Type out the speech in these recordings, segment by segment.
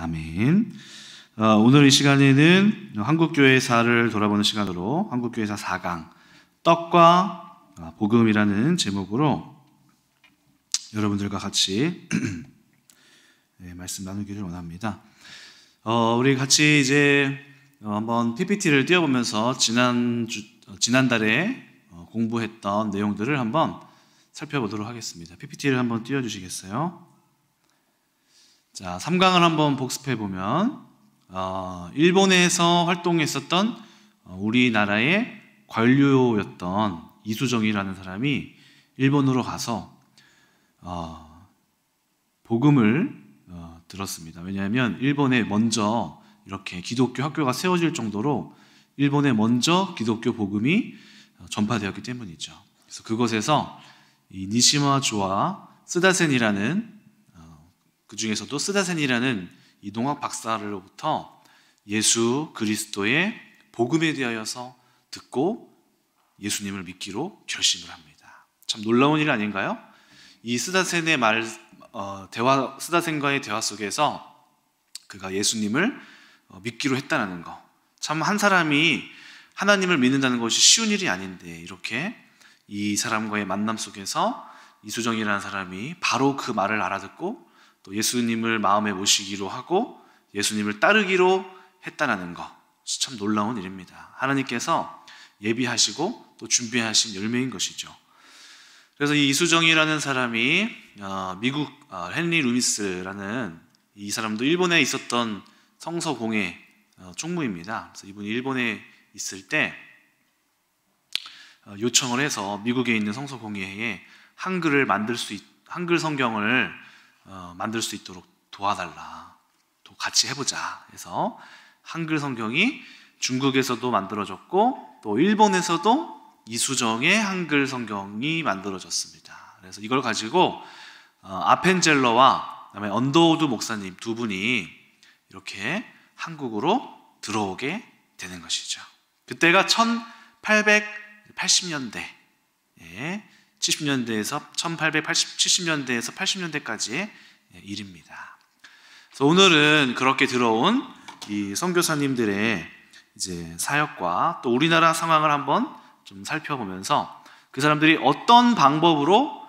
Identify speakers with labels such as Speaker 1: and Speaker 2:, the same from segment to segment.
Speaker 1: 아멘. 오늘 이 시간에는 한국교회사를 돌아보는 시간으로 한국교회사 4강 떡과 복음이라는 제목으로 여러분들과 같이 말씀 나누기를 원합니다. 우리 같이 이제 한번 PPT를 띄워보면서 지난달에 공부했던 내용들을 한번 살펴보도록 하겠습니다. PPT를 한번 띄워주시겠어요? 자, 3강을 한번 복습해보면 일본에서 활동했었던 우리나라의 관료였던 이수정이라는 사람이 일본으로 가서 복음을 들었습니다. 왜냐하면 일본에 먼저 이렇게 기독교 학교가 세워질 정도로 일본에 먼저 기독교 복음이 전파되었기 때문이죠. 그래서 그곳에서 이 니시마조와 쓰다센이라는 그 중에서도 쓰다센이라는 이 농학 박사로부터 예수 그리스도의 복음에 대하여서 듣고 예수님을 믿기로 결심을 합니다. 참 놀라운 일 아닌가요? 이 쓰다센의 쓰다센과의 대화 속에서 그가 예수님을 믿기로 했다는 거. 참 한 사람이 하나님을 믿는다는 것이 쉬운 일이 아닌데 이렇게 이 사람과의 만남 속에서 이수정이라는 사람이 바로 그 말을 알아듣고 또 예수님을 마음에 모시기로 하고 예수님을 따르기로 했다는 것. 참 놀라운 일입니다. 하나님께서 예비하시고 또 준비하신 열매인 것이죠. 그래서 이 이수정이라는 사람이 미국 헨리 루미스라는 이 사람도 일본에 있었던 성서공회 총무입니다. 그래서 이분이 일본에 있을 때 요청을 해서 미국에 있는 성서공회에 한글 성경을 만들 수 있도록 도와달라. 또 같이 해보자 해서 한글 성경이 중국에서도 만들어졌고 또 일본에서도 이수정의 한글 성경이 만들어졌습니다. 그래서 이걸 가지고 아펜젤러와 그다음에 언더우드 목사님 두 분이 이렇게 한국으로 들어오게 되는 것이죠. 그때가 1880년대 1870년대에서 80년대까지의 일입니다. 그래서 오늘은 그렇게 들어온 이 선교사님들의 이제 사역과 또 우리나라 상황을 한번 좀 살펴보면서 그 사람들이 어떤 방법으로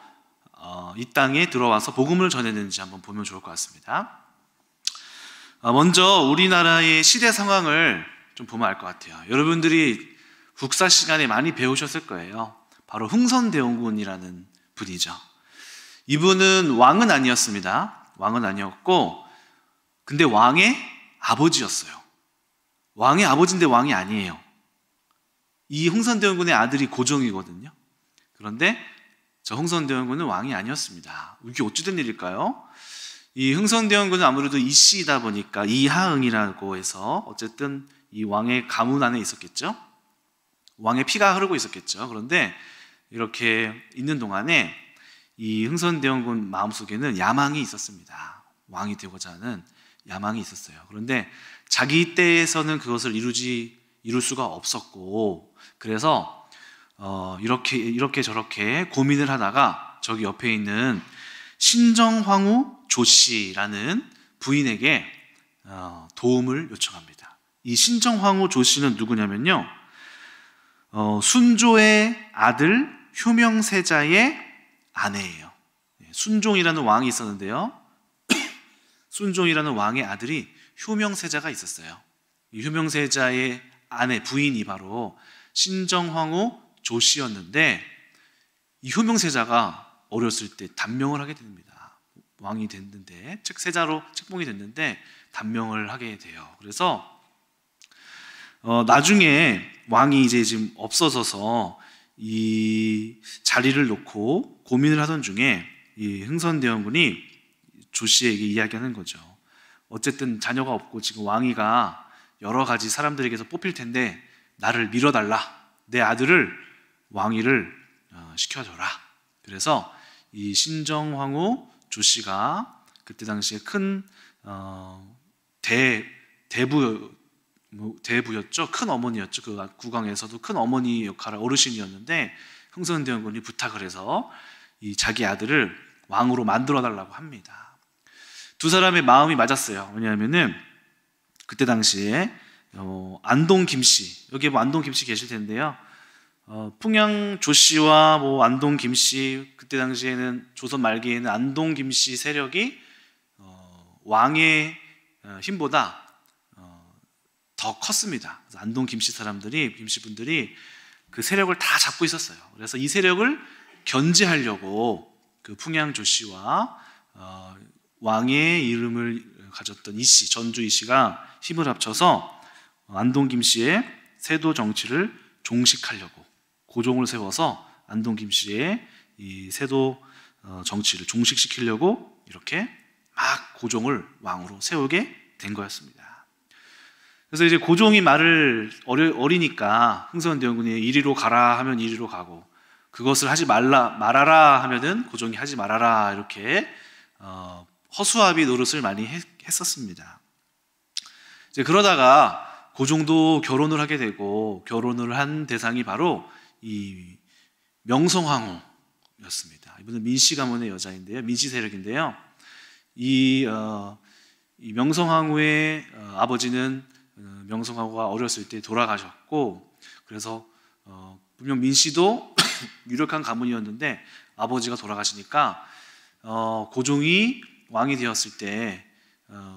Speaker 1: 이 땅에 들어와서 복음을 전했는지 한번 보면 좋을 것 같습니다. 먼저 우리나라의 시대 상황을 좀 보면 알 것 같아요. 여러분들이 국사 시간에 많이 배우셨을 거예요. 바로 흥선대원군이라는 분이죠. 이분은 왕은 아니었습니다. 왕은 아니었고 근데 왕의 아버지였어요. 왕의 아버지인데 왕이 아니에요. 이 흥선대원군의 아들이 고종이거든요. 그런데 저 흥선대원군은 왕이 아니었습니다. 이게 어찌된 일일까요? 이 흥선대원군은 아무래도 이씨이다 보니까 이하응이라고 해서 어쨌든 이 왕의 가문 안에 있었겠죠. 왕의 피가 흐르고 있었겠죠. 그런데 이렇게 있는 동안에 이 흥선대원군 마음속에는 야망이 있었습니다. 왕이 되고자 하는 야망이 있었어요. 그런데 자기 때에서는 그것을 이룰 수가 없었고 그래서 이렇게 저렇게 고민을 하다가 저기 옆에 있는 신정황후 조씨라는 부인에게 도움을 요청합니다. 이 신정황후 조씨는 누구냐면요, 순조의 아들 효명세자의 아내예요. 순종이라는 왕이 있었는데요, 순종이라는 왕의 아들이 효명세자가 있었어요. 이 효명세자의 아내 부인이 바로 신정황후 조씨였는데 이 효명세자가 어렸을 때 단명을 하게 됩니다. 왕이 됐는데 세자로 책봉이 됐는데 단명을 하게 돼요. 그래서 나중에 왕이 이제 지금 없어져서 이 자리를 놓고 고민을 하던 중에 이 흥선대원군이 조씨에게 이야기하는 거죠. 어쨌든 자녀가 없고 지금 왕위가 여러 가지 사람들에게서 뽑힐 텐데 나를 밀어달라. 내 아들을 왕위를 시켜줘라. 그래서 이 신정황후 조씨가 그때 당시에 큰 대부였죠. 큰 어머니였죠. 그 국왕에서도 큰 어머니 역할을 어르신이었는데 흥선대원군이 부탁을 해서 이 자기 아들을 왕으로 만들어 달라고 합니다. 두 사람의 마음이 맞았어요. 왜냐하면은 그때 당시에 안동 김씨, 여기 뭐 안동 김씨 계실 텐데요. 풍양 조씨와 뭐 안동 김씨, 그때 당시에는 조선 말기에는 안동 김씨 세력이 왕의 힘보다 더 컸습니다. 그래서 안동 김씨 사람들이, 김씨 분들이 그 세력을 다 잡고 있었어요. 그래서 이 세력을 견제하려고 그 풍양 조씨와 왕의 이름을 가졌던 이씨, 전주 이씨가 힘을 합쳐서 안동 김씨의 세도 정치를 종식하려고 고종을 세워서 안동 김씨의 이 세도 정치를 종식시키려고 이렇게 막 고종을 왕으로 세우게 된 거였습니다. 그래서 이제 고종이 말을 어리니까 흥선대원군이 이리로 가라 하면 이리로 가고, 그것을 하지 말아라 하면은 고종이 하지 말아라, 이렇게 허수아비 노릇을 많이 했었습니다. 이제 그러다가 고종도 결혼을 하게 되고, 결혼을 한 대상이 바로 이 명성황후였습니다. 이분은 민씨 가문의 여자인데요, 민씨 세력인데요. 이 명성황후의 아버지는 명성황후가 어렸을 때 돌아가셨고, 그래서 분명 민씨도 유력한 가문이었는데 아버지가 돌아가시니까 고종이 왕이 되었을 때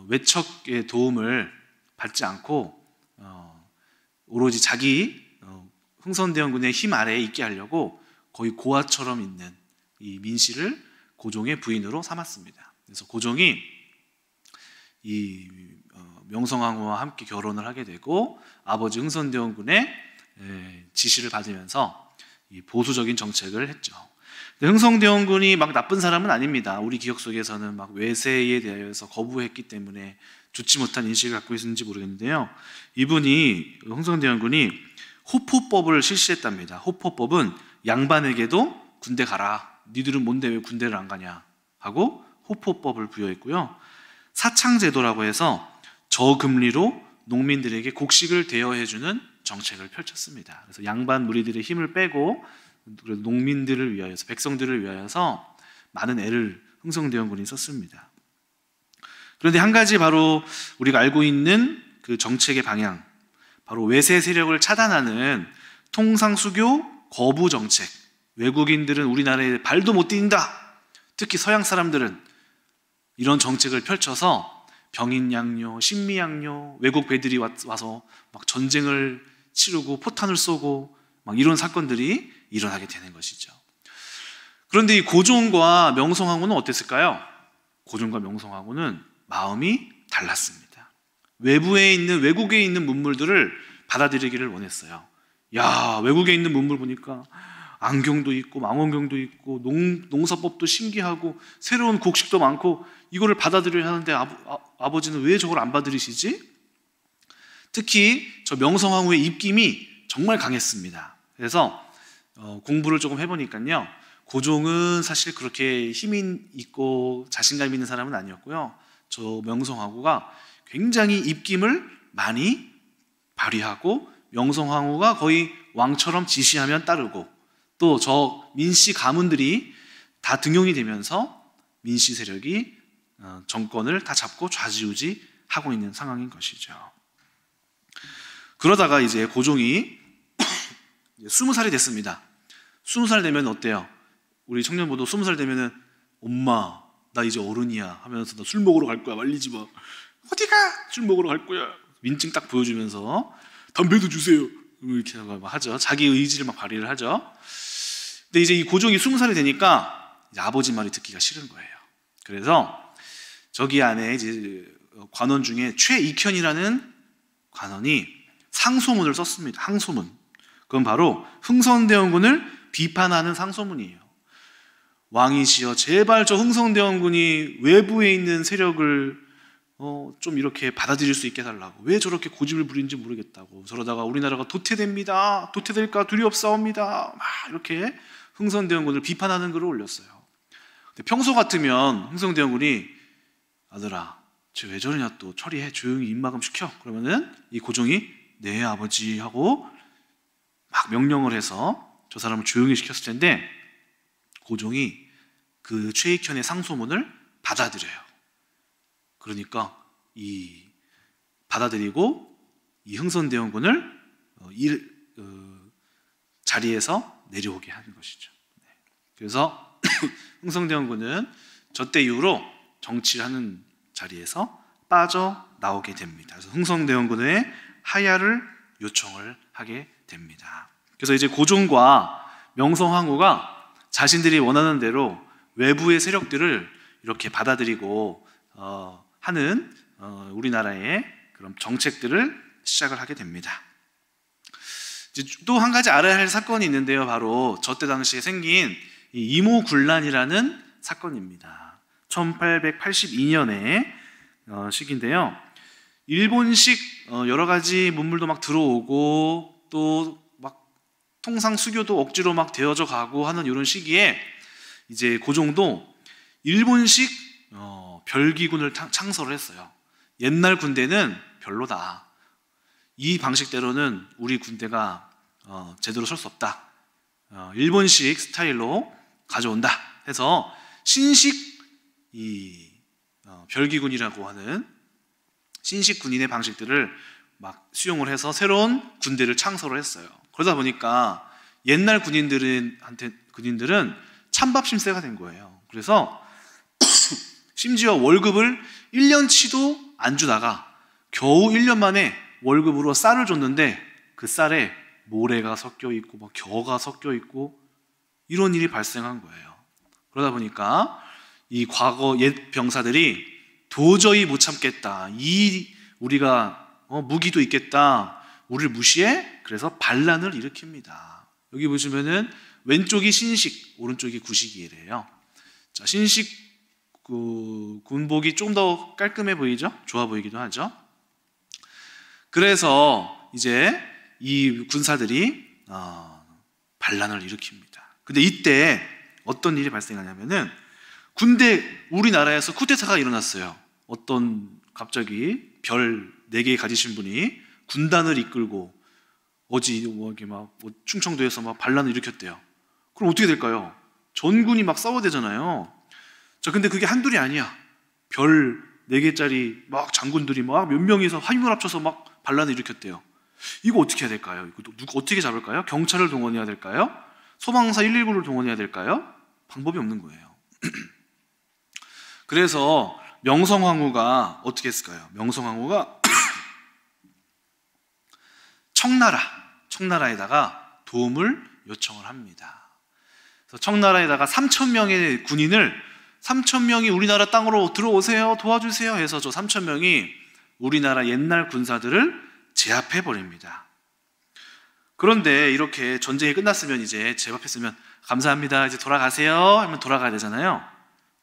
Speaker 1: 외척의 도움을 받지 않고 오로지 자기 흥선대원군의 힘 아래에 있게 하려고 거의 고아처럼 있는 이 민씨를 고종의 부인으로 삼았습니다. 그래서 고종이 이 명성황후와 함께 결혼을 하게 되고, 아버지 흥선대원군의 지시를 받으면서 이 보수적인 정책을 했죠. 흥선대원군이 막 나쁜 사람은 아닙니다. 우리 기억 속에서는 막 외세에 대해서 거부했기 때문에 좋지 못한 인식을 갖고 있는지 모르겠는데요. 이분이, 흥선대원군이 호포법을 실시했답니다. 호포법은 양반에게도 군대 가라, 니들은 뭔데 왜 군대를 안 가냐 하고 호포법을 부여했고요. 사창제도라고 해서 저금리로 농민들에게 곡식을 대여해주는 정책을 펼쳤습니다. 그래서 양반 무리들의 힘을 빼고 농민들을 위하여서, 백성들을 위하여서 많은 애를 흥선대원군이 썼습니다. 그런데 한 가지, 바로 우리가 알고 있는 그 정책의 방향, 바로 외세 세력을 차단하는 통상수교 거부 정책, 외국인들은 우리나라에 발도 못 딛는다, 특히 서양 사람들은, 이런 정책을 펼쳐서 병인양요, 신미양요, 외국 배들이 와서 막 전쟁을 치르고 포탄을 쏘고 막 이런 사건들이 일어나게 되는 것이죠. 그런데 이 고종과 명성황후는 어땠을까요? 고종과 명성황후는 마음이 달랐습니다. 외부에 있는, 외국에 있는 문물들을 받아들이기를 원했어요. 야, 외국에 있는 문물 보니까 안경도 있고 망원경도 있고 농사법도 신기하고 새로운 곡식도 많고 이거를 받아들여야 하는데 아버지는 왜 저걸 안 받아들이시지? 특히 저 명성황후의 입김이 정말 강했습니다. 그래서 공부를 조금 해보니까요, 고종은 사실 그렇게 힘이 있고 자신감 있는 사람은 아니었고요, 저 명성황후가 굉장히 입김을 많이 발휘하고, 명성황후가 거의 왕처럼 지시하면 따르고, 또 저 민씨 가문들이 다 등용이 되면서 민씨 세력이 정권을 다 잡고 좌지우지하고 있는 상황인 것이죠. 그러다가 이제 고종이 20살이 됐습니다. 20살 되면 어때요? 우리 청년부도 20살 되면은 엄마 나 이제 어른이야 하면서 나 술 먹으러 갈 거야, 말리지 마. 어디가? 술 먹으러 갈 거야. 민증 딱 보여주면서 담배도 주세요 이렇게 하죠. 자기 의지를 막 발휘를 하죠. 근데 이제 이 고종이 20살이 되니까 이제 아버지 말이 듣기가 싫은 거예요. 그래서 저기 안에 이제 관원 중에 최익현이라는 관원이 상소문을 썼습니다. 항소문. 그건 바로 흥선대원군을 비판하는 상소문이에요. 왕이시여, 제발 저 흥선대원군이 외부에 있는 세력을 좀 이렇게 받아들일 수 있게 해달라고. 왜 저렇게 고집을 부리는지 모르겠다고. 저러다가 우리나라가 도태됩니다. 도태될까 두렵사옵니다. 막 이렇게 흥선대원군을 비판하는 글을 올렸어요. 근데 평소 같으면 흥선대원군이 아들아, 쟤 왜 저러냐, 또 처리해, 조용히 입마금 시켜. 그러면은 이 고종이 네 아버지 하고 막 명령을 해서 저 사람을 조용히 시켰을 텐데, 고종이 그 최익현의 상소문을 받아들여요. 그러니까 이 받아들이고 이 흥선대원군을 자리에서 내려오게 하는 것이죠. 그래서 흥선대원군은 저때 이후로 정치를 하는 자리에서 빠져나오게 됩니다. 그래서 흥선대원군의 하야를 요청을 하게 됩니다. 그래서 이제 고종과 명성황후가 자신들이 원하는 대로 외부의 세력들을 이렇게 받아들이고 하는 우리나라의 그런 정책들을 시작을 하게 됩니다. 또 한 가지 알아야 할 사건이 있는데요. 바로 저때 당시에 생긴 이 이모군란이라는 사건입니다. 1882년의 시기인데요. 일본식 여러 가지 문물도 막 들어오고 또 막 통상 수교도 억지로 막 되어져 가고 하는 이런 시기에 이제 고종도 일본식 별기군을 창설을 했어요. 옛날 군대는 별로다. 이 방식대로는 우리 군대가 제대로 설 수 없다. 일본식 스타일로 가져온다 해서 신식 별기군이라고 하는 신식 군인의 방식들을 막 수용을 해서 새로운 군대를 창설을 했어요. 그러다 보니까 옛날 군인들은 찬밥 심세가 된 거예요. 그래서 심지어 월급을 1년치도 안 주다가 겨우 1년 만에 월급으로 쌀을 줬는데 그 쌀에 모래가 섞여 있고 막 겨가 섞여 있고 이런 일이 발생한 거예요. 그러다 보니까 이 과거 옛 병사들이 도저히 못 참겠다. 우리가 무기도 있겠다. 우리를 무시해? 그래서 반란을 일으킵니다. 여기 보시면은 왼쪽이 신식, 오른쪽이 구식이래요. 자, 신식 군복이 좀 더 깔끔해 보이죠? 좋아 보이기도 하죠. 그래서 이제 이 군사들이 반란을 일으킵니다. 근데 이때 어떤 일이 발생하냐면은 우리나라에서 쿠데타가 일어났어요. 갑자기 별 4개 가지신 분이 군단을 이끌고 충청도에서 막 반란을 일으켰대요. 그럼 어떻게 될까요? 전군이 막 싸워야 되잖아요. 자, 근데 그게 한둘이 아니야. 별 4개짜리 막 장군들이 막 몇 명이서 힘을 합쳐서 막 반란을 일으켰대요. 이거 어떻게 해야 될까요? 이거 어떻게 잡을까요? 경찰을 동원해야 될까요? 소방사 119를 동원해야 될까요? 방법이 없는 거예요. 그래서 명성황후가 어떻게 했을까요? 명성황후가 청나라에다가 도움을 요청을 합니다. 그래서 청나라에다가 3,000명의 군인을 3,000명이 우리나라 땅으로 들어오세요, 도와주세요 해서 저 3,000명이 우리나라 옛날 군사들을 제압해 버립니다. 그런데 이렇게 전쟁이 끝났으면 이제 제압했으면 감사합니다, 이제 돌아가세요 하면 돌아가야 되잖아요.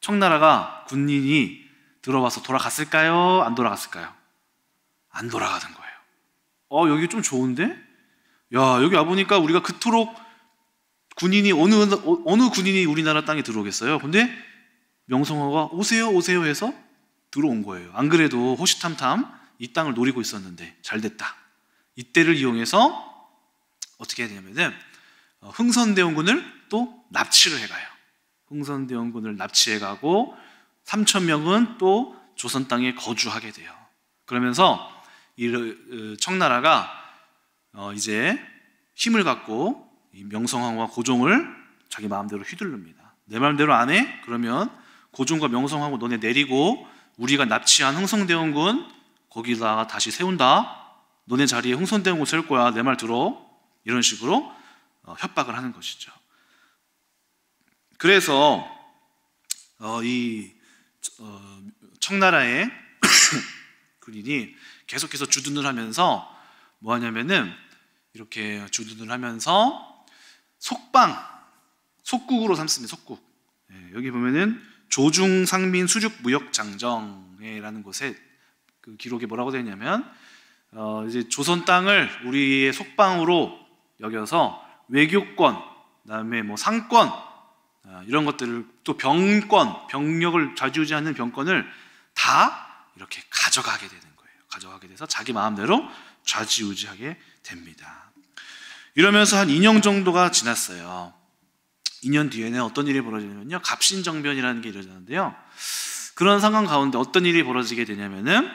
Speaker 1: 청나라가 군인이 들어와서 돌아갔을까요? 안 돌아갔을까요? 안 돌아가는 거예요. 여기 좀 좋은데? 야, 여기 와보니까 우리가 그토록 어느 군인이 우리나라 땅에 들어오겠어요? 근데 명성황후가 오세요 해서 들어온 거예요. 안 그래도 호시탐탐 이 땅을 노리고 있었는데 잘 됐다. 이때를 이용해서 어떻게 해야 되냐면은 흥선대원군을 또 납치를 해가요. 흥선대원군을 납치해가고 3,000명은 또 조선 땅에 거주하게 돼요. 그러면서 이 청나라가 이제 힘을 갖고 이 명성황후와 고종을 자기 마음대로 휘두릅니다. 내 마음대로 안 해? 그러면 고종과 명성황후 너네 내리고 우리가 납치한 흥선대원군 거기다가 다시 세운다. 너네 자리에 흥선대원군 세울 거야. 내 말 들어. 이런 식으로 협박을 하는 것이죠. 그래서 이 청나라의 군인이 계속해서 주둔을 하면서 뭐 하냐면은 이렇게 주둔을 하면서 속국으로 삼습니다. 속국. 여기 보면은 조중상민 수륙무역장정회라는 곳에 그 기록에 뭐라고 되어 있냐면 이제 조선 땅을 우리의 속방으로 여겨서 외교권, 그다음에 뭐 상권 이런 것들을 또 병력을 좌지우지하는 병권을 다 이렇게 가져가게 되는 거예요. 가져가게 돼서 자기 마음대로 좌지우지하게 됩니다. 이러면서 한 2년 정도가 지났어요. 2년 뒤에는 어떤 일이 벌어지냐면요, 갑신정변이라는 게 일어나는데요. 그런 상황 가운데 어떤 일이 벌어지게 되냐면은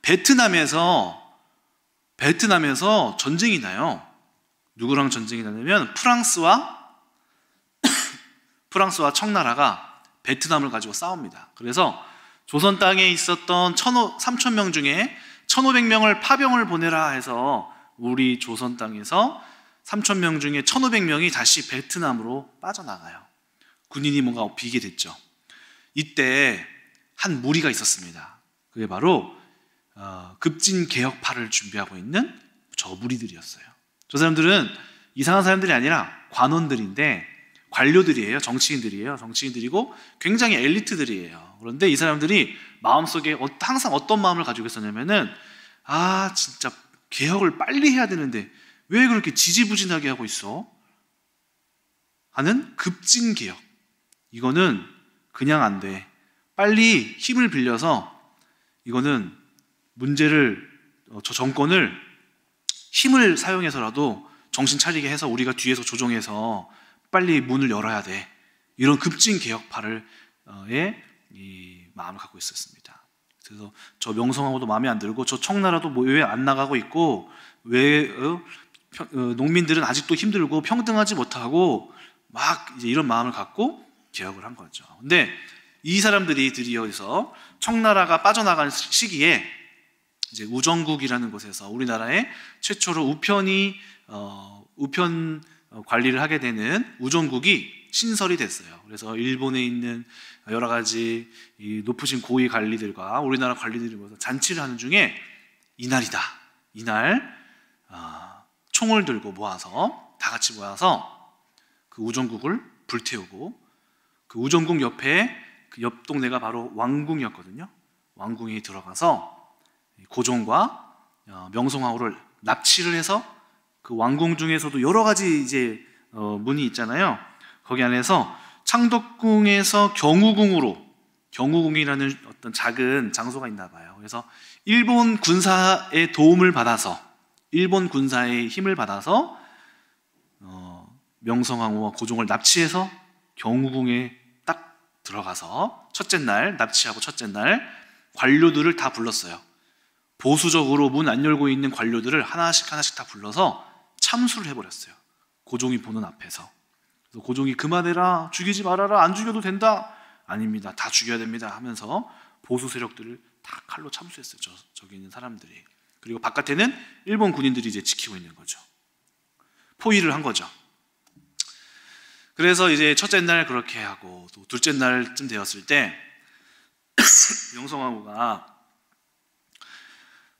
Speaker 1: 베트남에서 전쟁이 나요. 누구랑 전쟁이 나냐면 프랑스와 청나라가 베트남을 가지고 싸웁니다. 그래서 조선 땅에 있었던 3,000명 중에 1,500명을 파병을 보내라 해서 우리 조선 땅에서 3,000명 중에 1,500명이 다시 베트남으로 빠져나가요. 군인이 뭔가 비게 됐죠. 이때 한 무리가 있었습니다. 그게 바로 급진개혁파를 준비하고 있는 저 무리들이었어요. 저 사람들은 이상한 사람들이 아니라 관원들인데 관료들이에요. 정치인들이고 굉장히 엘리트들이에요. 그런데 이 사람들이 마음속에 항상 어떤 마음을 가지고 있었냐면은 진짜 개혁을 빨리 해야 되는데 왜 그렇게 지지부진하게 하고 있어? 하는 급진개혁. 이거는 그냥 안 돼. 빨리 힘을 빌려서 이거는 문제를 저 정권을 힘을 사용해서라도 정신 차리게 해서 우리가 뒤에서 조정해서 빨리 문을 열어야 돼. 이런 급진개혁파를 이 마음을 갖고 있었습니다. 그래서 저 명성황후도 마음에 안 들고 저 청나라도 왜 안 나가고 있고 왜 농민들은 아직도 힘들고 평등하지 못하고 막 이제 이런 마음을 갖고 개혁을 한 거죠. 근데 이 사람들이 드디어서 청나라가 빠져나가는 시기에 이제 우정국이라는 곳에서 우리나라의 최초로 우편 관리를 하게 되는 우정국이 신설이 됐어요. 그래서 일본에 있는 여러 가지 이 높으신 고위 관리들과 우리나라 관리들이 모여서 잔치를 하는 중에 이날이다. 이날 총을 들고 다 같이 모여서 그 우정국을 불태우고 그 우정국 옆에 그 옆 동네가 바로 왕궁이었거든요. 왕궁에 들어가서 고종과 명성황후를 납치를 해서 그 왕궁 중에서도 여러 가지 이제 문이 있잖아요. 거기 안에서 창덕궁에서 경우궁이라는 어떤 작은 장소가 있나 봐요. 그래서 일본 군사의 도움을 받아서 일본 군사의 힘을 받아서 명성황후와 고종을 납치해서 경우궁에 딱 들어가서 납치하고 첫째 날 관료들을 다 불렀어요. 보수적으로 문 안 열고 있는 관료들을 하나씩 다 불러서 참수를 해버렸어요. 고종이 보는 앞에서. 그래서 고종이 그만해라, 죽이지 말아라, 안 죽여도 된다. 아닙니다, 다 죽여야 됩니다 하면서 보수 세력들을 다 칼로 참수했어요. 저기 있는 사람들이. 그리고 바깥에는 일본 군인들이 이제 지키고 있는 거죠. 포위를 한 거죠. 그래서 이제 첫째 날 그렇게 하고 또 둘째 날쯤 되었을 때 명성황후가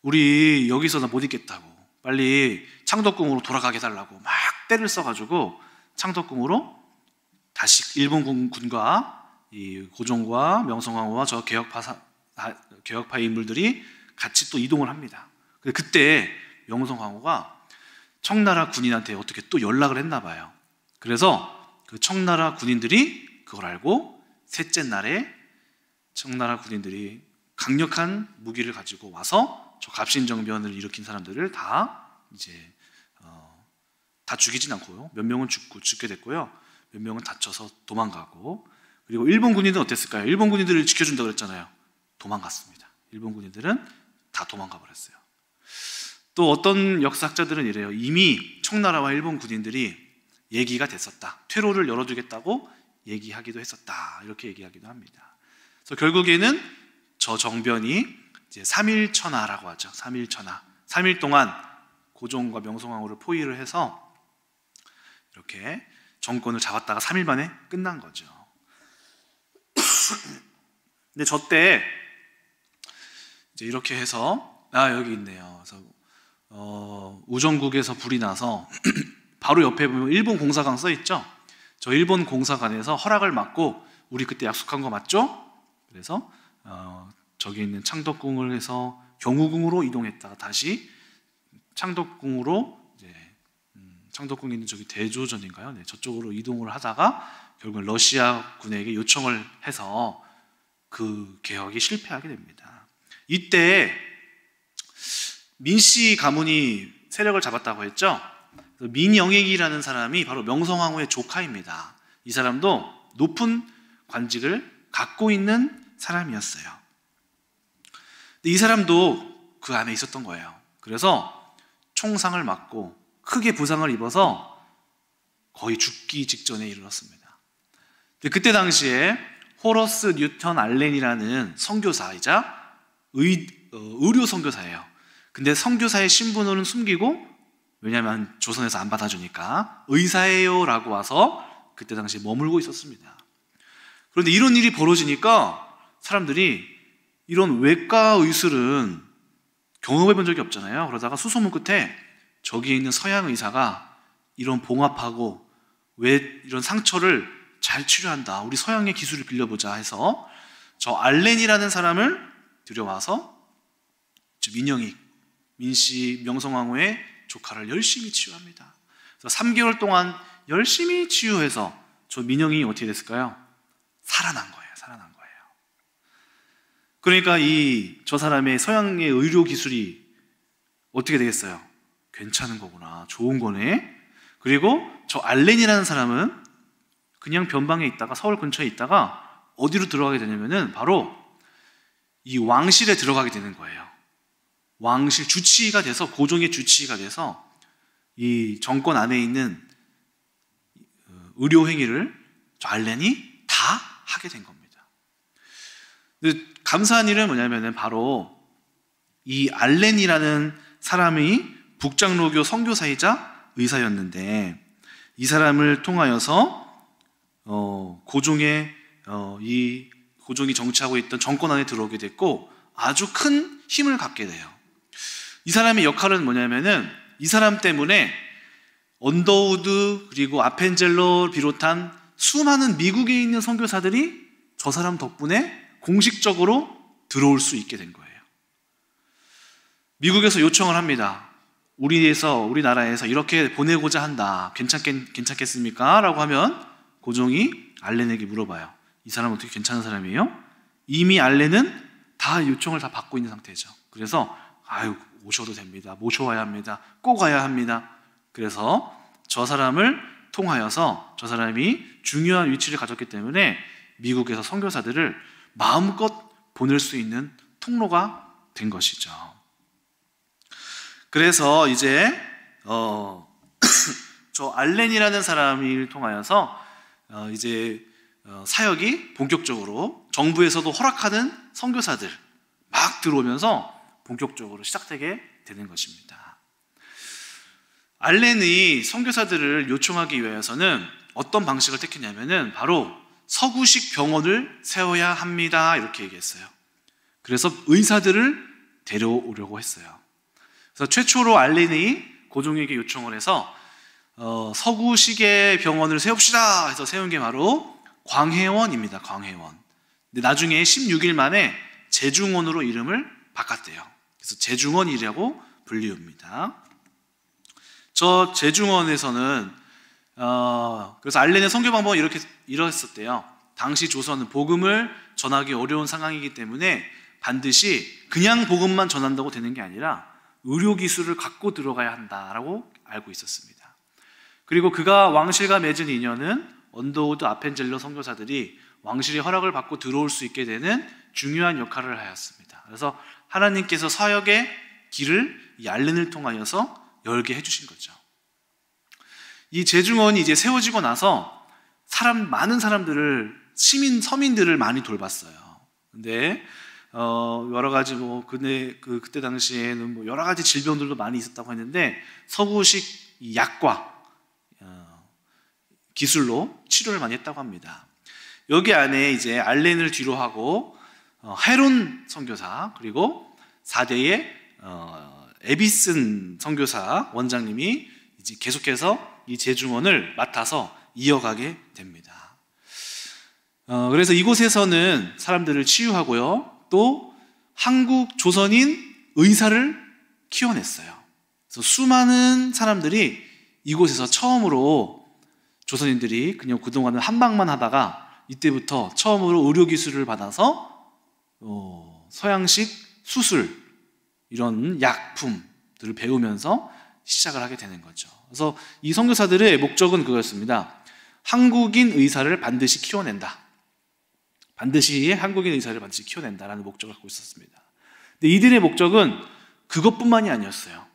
Speaker 1: 우리 여기서 나 못 있겠다고 빨리 창덕궁으로 돌아가게 해달라고 막 떼를 써가지고 창덕궁으로 다시 일본 군과 이 고종과 명성황후와 저 개혁파의 인물들이 같이 또 이동을 합니다. 그때 명성황후가 청나라 군인한테 어떻게 또 연락을 했나 봐요. 그래서 그 청나라 군인들이 그걸 알고 셋째 날에 청나라 군인들이 강력한 무기를 가지고 와서 저 갑신정변을 일으킨 사람들을 다 죽이진 않고요. 몇 명은 죽게 됐고요. 몇 명은 다쳐서 도망가고, 그리고 일본 군인들은 어땠을까요? 일본 군인들을 지켜준다고 그랬잖아요. 도망갔습니다. 일본 군인들은 다 도망가 버렸어요. 또 어떤 역사학자들은 이래요. 이미 청나라와 일본 군인들이 얘기가 됐었다. 퇴로를 열어주겠다고 얘기하기도 했었다. 이렇게 얘기하기도 합니다. 그래서 결국에는 저 정변이 이제 3일천하라고 하죠. 3일천하. 3일 동안 고종과 명성황후를 포위를 해서 이렇게 정권을 잡았다가 3일 만에 끝난 거죠. 근데 저 때 이제 이렇게 해서 여기 있네요. 그래서 우정국에서 불이 나서 바로 옆에 보면 일본 공사관 써 있죠. 저 일본 공사관에서 허락을 받고 우리 그때 약속한 거 맞죠? 그래서 저기 있는 창덕궁을 해서 경우궁으로 이동했다가 다시 창덕궁으로 창덕궁에 있는 저기 대조전인가요? 네, 저쪽으로 이동을 하다가 결국 러시아 군에게 요청을 해서 그 개혁이 실패하게 됩니다. 이때 민씨 가문이 세력을 잡았다고 했죠. 민영익이라는 사람이 바로 명성황후의 조카입니다. 이 사람도 높은 관직을 갖고 있는 사람이었어요. 근데 이 사람도 그 안에 있었던 거예요. 그래서 총상을 맞고 크게 부상을 입어서 거의 죽기 직전에 이르렀습니다. 근데 그때 당시에 호러스 뉴턴 알렌이라는 선교사이자 의료 선교사예요. 근데 선교사의 신분으로는 숨기고, 왜냐하면 조선에서 안 받아주니까 의사예요 라고 와서 그때 당시에 머물고 있었습니다. 그런데 이런 일이 벌어지니까 사람들이 이런 외과 의술은 경험해 본 적이 없잖아요. 그러다가 수소문 끝에 저기에 있는 서양 의사가 이런 봉합하고 왜 이런 상처를 잘 치료한다, 우리 서양의 기술을 빌려보자 해서 저 알렌이라는 사람을 들여와서 민영익, 민씨 명성황후의 조카를 열심히 치유합니다. 그래서 3개월 동안 열심히 치유해서 저 민영이 어떻게 됐을까요? 살아난 거예요. 그러니까 저 사람의 서양의 의료 기술이 어떻게 되겠어요? 괜찮은 거구나, 좋은 거네. 그리고 저 알렌이라는 사람은 그냥 변방에 있다가, 서울 근처에 있다가 어디로 들어가게 되냐면은 바로 이 왕실에 들어가게 되는 거예요. 왕실 주치의가 돼서, 고종의 주치의가 돼서 이 정권 안에 있는 의료 행위를 저 알렌이 다 하게 된 겁니다. 근데 감사한 일은 뭐냐면은 바로 이 알렌이라는 사람이 북장로교 선교사이자 의사였는데, 이 사람을 통하여서 고종이 정치하고 있던 정권 안에 들어오게 됐고 아주 큰 힘을 갖게 돼요. 이 사람의 역할은 뭐냐면은 이 사람 때문에 언더우드 그리고 아펜젤러를 비롯한 수많은 미국에 있는 선교사들이 저 사람 덕분에 공식적으로 들어올 수 있게 된 거예요. 미국에서 요청을 합니다. 우리나라에서 이렇게 보내고자 한다. 괜찮겠습니까? 라고 하면 고종이 알렌에게 물어봐요. 이 사람 어떻게 괜찮은 사람이에요? 이미 알렌은 다 요청을 다 받고 있는 상태죠. 그래서 오셔도 됩니다. 모셔와야 합니다. 꼭 와야 합니다. 그래서 저 사람을 통하여서 저 사람이 중요한 위치를 가졌기 때문에 미국에서 선교사들을 마음껏 보낼 수 있는 통로가 된 것이죠. 그래서 이제 저 알렌이라는 사람을 통하여서 이제 사역이 본격적으로 정부에서도 허락하는 선교사들 막 들어오면서 본격적으로 시작되게 되는 것입니다. 알렌이 선교사들을 요청하기 위해서는 어떤 방식을 택했냐면은 바로 서구식 병원을 세워야 합니다, 이렇게 얘기했어요. 그래서 의사들을 데려오려고 했어요. 그래서 최초로 알렌이 고종에게 요청을 해서 서구식의 병원을 세웁시다 해서 세운 게 바로 광해원입니다. 광해원. 근데 나중에 16일 만에 제중원으로 이름을 바꿨대요. 그래서 제중원이라고 불리웁니다. 저 제중원에서는 그래서 알렌의 선교 방법은 이랬었대요. 당시 조선은 복음을 전하기 어려운 상황이기 때문에 반드시 그냥 복음만 전한다고 되는 게 아니라 의료 기술을 갖고 들어가야 한다라고 알고 있었습니다. 그리고 그가 왕실과 맺은 인연은 언더우드 아펜젤러 선교사들이 왕실의 허락을 받고 들어올 수 있게 되는 중요한 역할을 하였습니다. 그래서 하나님께서 사역의 길을 이 알렌을 통하여서 열게 해주신 거죠. 이 제중원이 이제 세워지고 나서 많은 사람들을, 서민들을 많이 돌봤어요. 근데 여러 가지 그때 당시에는 여러 가지 질병들도 많이 있었다고 했는데 서구식 약과 기술로 치료를 많이 했다고 합니다. 여기 안에 이제 알렌을 뒤로 하고 헤론 선교사, 그리고 4대의 에비슨 선교사 원장님이 이제 계속해서 이 제중원을 맡아서 이어가게 됩니다. 그래서 이곳에서는 사람들을 치유하고요, 또 한국 조선인 의사를 키워냈어요. 그래서 수많은 사람들이 이곳에서 처음으로, 조선인들이 그냥 그동안은 한방만 하다가 이때부터 처음으로 의료기술을 받아서 서양식 수술, 이런 약품들을 배우면서 시작을 하게 되는 거죠. 그래서 이 선교사들의 목적은 그거였습니다. 한국인 의사를 반드시 키워낸다. 반드시 한국인 의사를 반드시 키워낸다라는 목적을 갖고 있었습니다. 근데 이들의 목적은 그것뿐만이 아니었어요.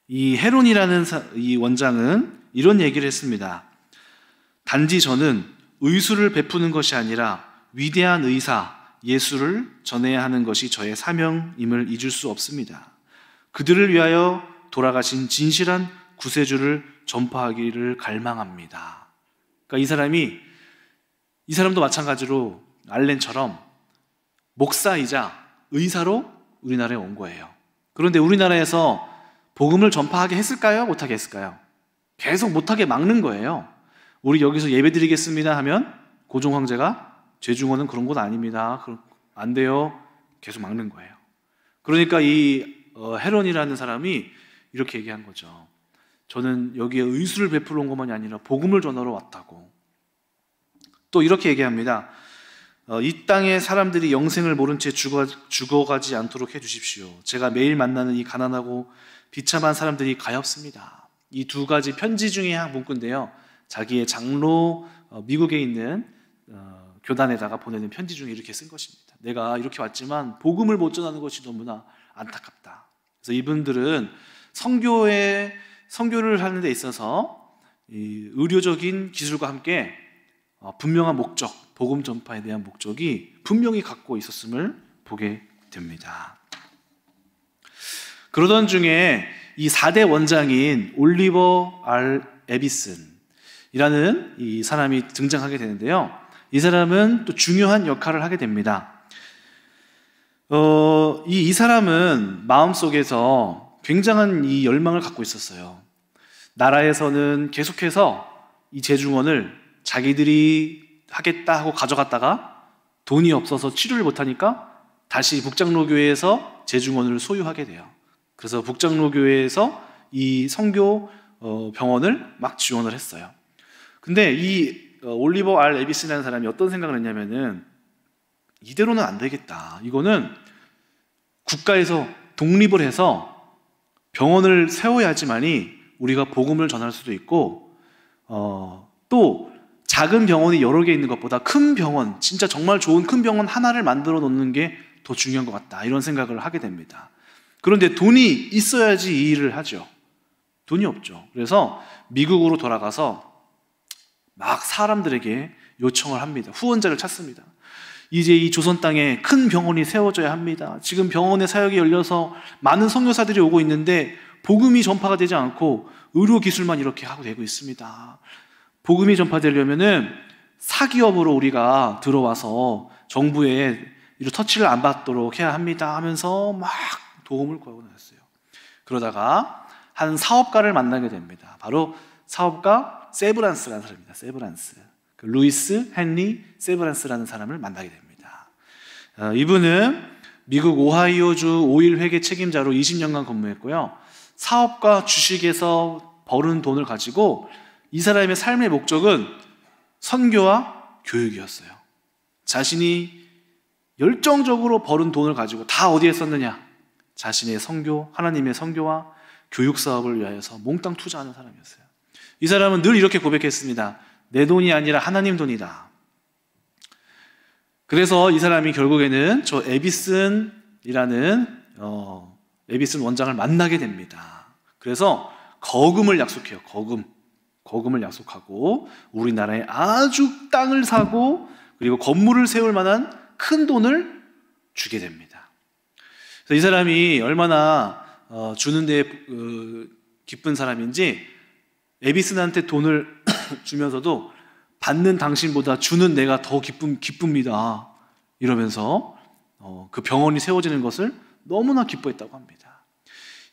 Speaker 1: 이 헤론이라는 이 원장은 이런 얘기를 했습니다. 단지 저는 의술을 베푸는 것이 아니라 위대한 의사 예수를 전해야 하는 것이 저의 사명임을 잊을 수 없습니다. 그들을 위하여 돌아가신 진실한 구세주를 전파하기를 갈망합니다. 그러니까 이 사람도 마찬가지로 알렌처럼 목사이자 의사로 우리나라에 온 거예요. 그런데 우리나라에서 복음을 전파하게 했을까요? 못하게 했을까요? 계속 못하게 막는 거예요. 우리 여기서 예배 드리겠습니다 하면 고종 황제가 죄중원은 그런 곳 아닙니다. 안 돼요. 계속 막는 거예요. 그러니까 이 헤론이라는 사람이 이렇게 얘기한 거죠. 저는 여기에 의술을 베풀어 온 것만이 아니라 복음을 전하러 왔다고. 또 이렇게 얘기합니다. 이 땅의 사람들이 영생을 모른 채 죽어가지 않도록 해주십시오. 제가 매일 만나는 이 가난하고 비참한 사람들이 가엾습니다. 이 두 가지 편지 중에 한 문구인데요. 자기의 장로 미국에 있는 교단에다가 보내는 편지 중에 이렇게 쓴 것입니다. 내가 이렇게 왔지만 복음을 못 전하는 것이 너무나 안타깝다. 그래서 이분들은 선교를 하는 데 있어서 이 의료적인 기술과 함께 분명한 목적, 복음 전파에 대한 목적이 분명히 갖고 있었음을 보게 됩니다. 그러던 중에 이 4대 원장인 올리버 R. 에비슨이라는 이 사람이 등장하게 되는데요. 이 사람은 또 중요한 역할을 하게 됩니다. 이 사람은 마음속에서 굉장한 이 열망을 갖고 있었어요. 나라에서는 계속해서 이 재중원을 자기들이 하겠다 하고 가져갔다가 돈이 없어서 치료를 못하니까 다시 북장로교회에서 재중원을 소유하게 돼요. 그래서 북장로교회에서 이 선교 병원을 막 지원을 했어요. 근데 이 올리버 R. 에비슨이라는 사람이 어떤 생각을 했냐면은 이대로는 안 되겠다. 이거는 국가에서 독립을 해서 병원을 세워야지만이 우리가 복음을 전할 수도 있고 또 작은 병원이 여러 개 있는 것보다 큰 병원, 진짜 정말 좋은 큰 병원 하나를 만들어 놓는 게 더 중요한 것 같다. 이런 생각을 하게 됩니다. 그런데 돈이 있어야지 이 일을 하죠. 돈이 없죠. 그래서 미국으로 돌아가서 막 사람들에게 요청을 합니다. 후원자를 찾습니다. 이제 이 조선 땅에 큰 병원이 세워져야 합니다. 지금 병원의 사역이 열려서 많은 선교사들이 오고 있는데 복음이 전파가 되지 않고 의료기술만 이렇게 하고 되고 있습니다. 복음이 전파되려면은 사기업으로 우리가 들어와서 정부에 이런 터치를 안 받도록 해야 합니다 하면서 막 도움을 구하고나왔어요. 그러다가 한 사업가를 만나게 됩니다. 바로 사업가 세브란스라는 사람입니다. 세브란스. 루이스 헨리 세브란스라는 사람을 만나게 됩니다. 이분은 미국 오하이오주 오일 회계 책임자로 20년간 근무했고요. 사업과 주식에서 벌은 돈을 가지고 이 사람의 삶의 목적은 선교와 교육이었어요. 자신이 열정적으로 벌은 돈을 가지고 다 어디에 썼느냐? 자신의 선교, 하나님의 선교와 교육 사업을 위하여서 몽땅 투자하는 사람이었어요. 이 사람은 늘 이렇게 고백했습니다. 내 돈이 아니라 하나님 돈이다. 그래서 이 사람이 결국에는 저 에비슨 원장을 만나게 됩니다. 그래서 거금을 약속해요. 거금을 약속하고 우리나라에 아주 땅을 사고 그리고 건물을 세울 만한 큰 돈을 주게 됩니다. 그래서 이 사람이 얼마나 주는 데 기쁜 사람인지 에비슨한테 돈을 주면서도 받는 당신보다 주는 내가 더 기쁩니다. 이러면서 그 병원이 세워지는 것을 너무나 기뻐했다고 합니다.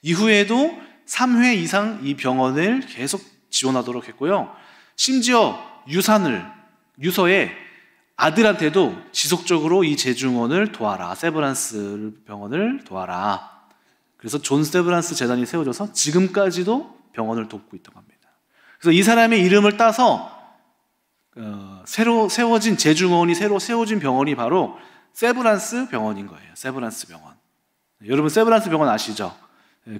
Speaker 1: 이후에도 3회 이상 이 병원을 계속 지원하도록 했고요. 심지어 유서에 아들한테도 지속적으로 이 재중원을 도와라. 세브란스 병원을 도와라. 그래서 존 세브란스 재단이 세워져서 지금까지도 병원을 돕고 있다고 합니다. 그래서 이 사람의 이름을 따서 새로 세워진 재중원이 새로 세워진 병원이 바로 세브란스 병원인 거예요. 세브란스 병원. 여러분 세브란스 병원 아시죠?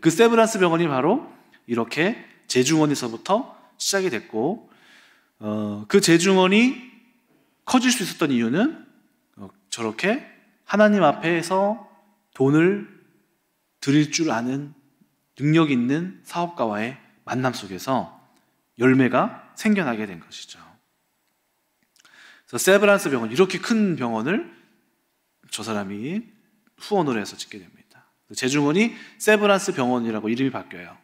Speaker 1: 그 세브란스 병원이 바로 이렇게 재중원에서부터 시작이 됐고 그 재중원이 커질 수 있었던 이유는 저렇게 하나님 앞에서 돈을 드릴 줄 아는 능력 있는 사업가와의 만남 속에서 열매가 생겨나게 된 것이죠. 그래서 세브란스 병원, 이렇게 큰 병원을 저 사람이 후원을 해서 짓게 됩니다. 재중원이 세브란스 병원이라고 이름이 바뀌어요.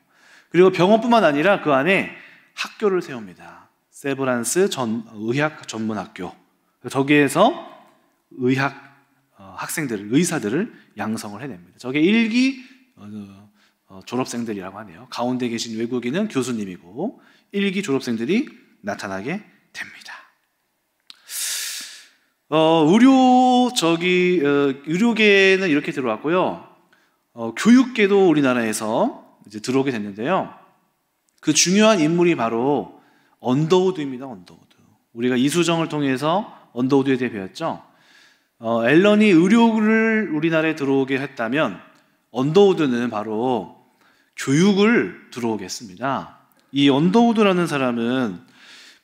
Speaker 1: 그리고 병원뿐만 아니라 그 안에 학교를 세웁니다. 세브란스 의학 전문학교. 저기에서 의사들을 양성을 해냅니다. 저게 1기 졸업생들이라고 하네요. 가운데 계신 외국인은 교수님이고 1기 졸업생들이 나타나게 됩니다. 의료계는 이렇게 들어왔고요. 교육계도 우리나라에서 이제 들어오게 됐는데요. 그 중요한 인물이 바로 언더우드입니다. 언더우드. 우리가 이수정을 통해서 언더우드에 대해 배웠죠. 앨런이 의료를 우리나라에 들어오게 했다면 언더우드는 바로 교육을 들어오게 했습니다. 이 언더우드라는 사람은